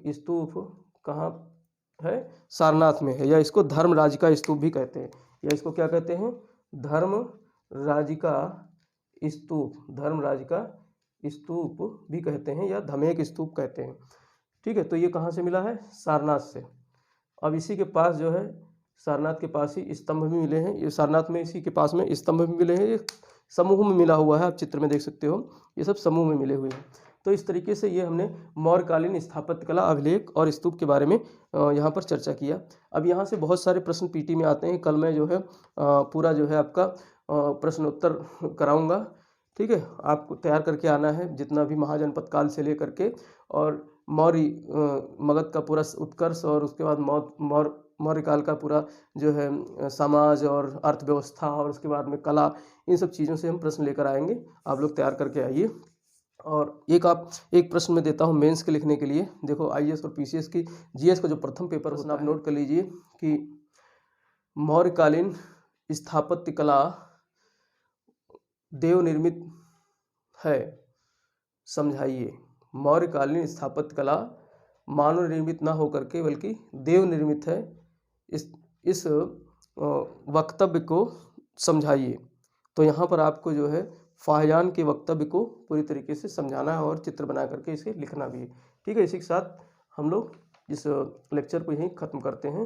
स्तूप कहाँ है, सारनाथ में है, या इसको धर्मराज का स्तूप भी कहते हैं, या इसको क्या कहते हैं, धर्मराज का स्तूप, धर्मराज का स्तूप भी कहते हैं, या धमेक स्तूप कहते हैं, ठीक है। तो ये कहाँ से मिला है, सारनाथ से। अब इसी के पास जो है, सारनाथ के पास ही स्तंभ भी मिले हैं। ये सारनाथ में इसी के पास में स्तंभ भी मिले हैं, ये समूह में मिला हुआ है, आप चित्र में देख सकते हो, ये सब समूह में मिले हुए हैं। तो इस तरीके से ये हमने मौर्यकालीन स्थापत्य कला, अभिलेख और स्तूप के बारे में यहाँ पर चर्चा किया। अब यहाँ से बहुत सारे प्रश्न पीटी में आते हैं। कल मैं जो है पूरा जो है आपका प्रश्नोत्तर कराऊंगा। ठीक है, आपको तैयार करके आना है, जितना भी महाजनपद काल से लेकर के और मगध का पूरा उत्कर्ष और उसके बाद मौर्य काल का पूरा जो है समाज और अर्थव्यवस्था और उसके बाद में कला, इन सब चीज़ों से हम प्रश्न लेकर आएंगे। आप लोग तैयार करके आइए। और एक प्रश्न मैं देता हूँ मेंस के लिखने के लिए। देखो, आईएएस और पीसीएस की जीएस का जो प्रथम पेपर होता है, आप नोट कर लीजिए कि मौर्यकालीन स्थापत्य कला देव निर्मित है, समझाइए। मौर्यकालीन स्थापत्य कला मानव निर्मित ना होकर के बल्कि देव निर्मित है, इस वक्तव्य को समझाइए। तो यहाँ पर आपको जो है फाहियान के वक्तव्य को पूरी तरीके से समझाना है और चित्र बना करके इसे लिखना भी है। ठीक है, इसी के साथ हम लोग इस लेक्चर को यहीं ख़त्म करते हैं।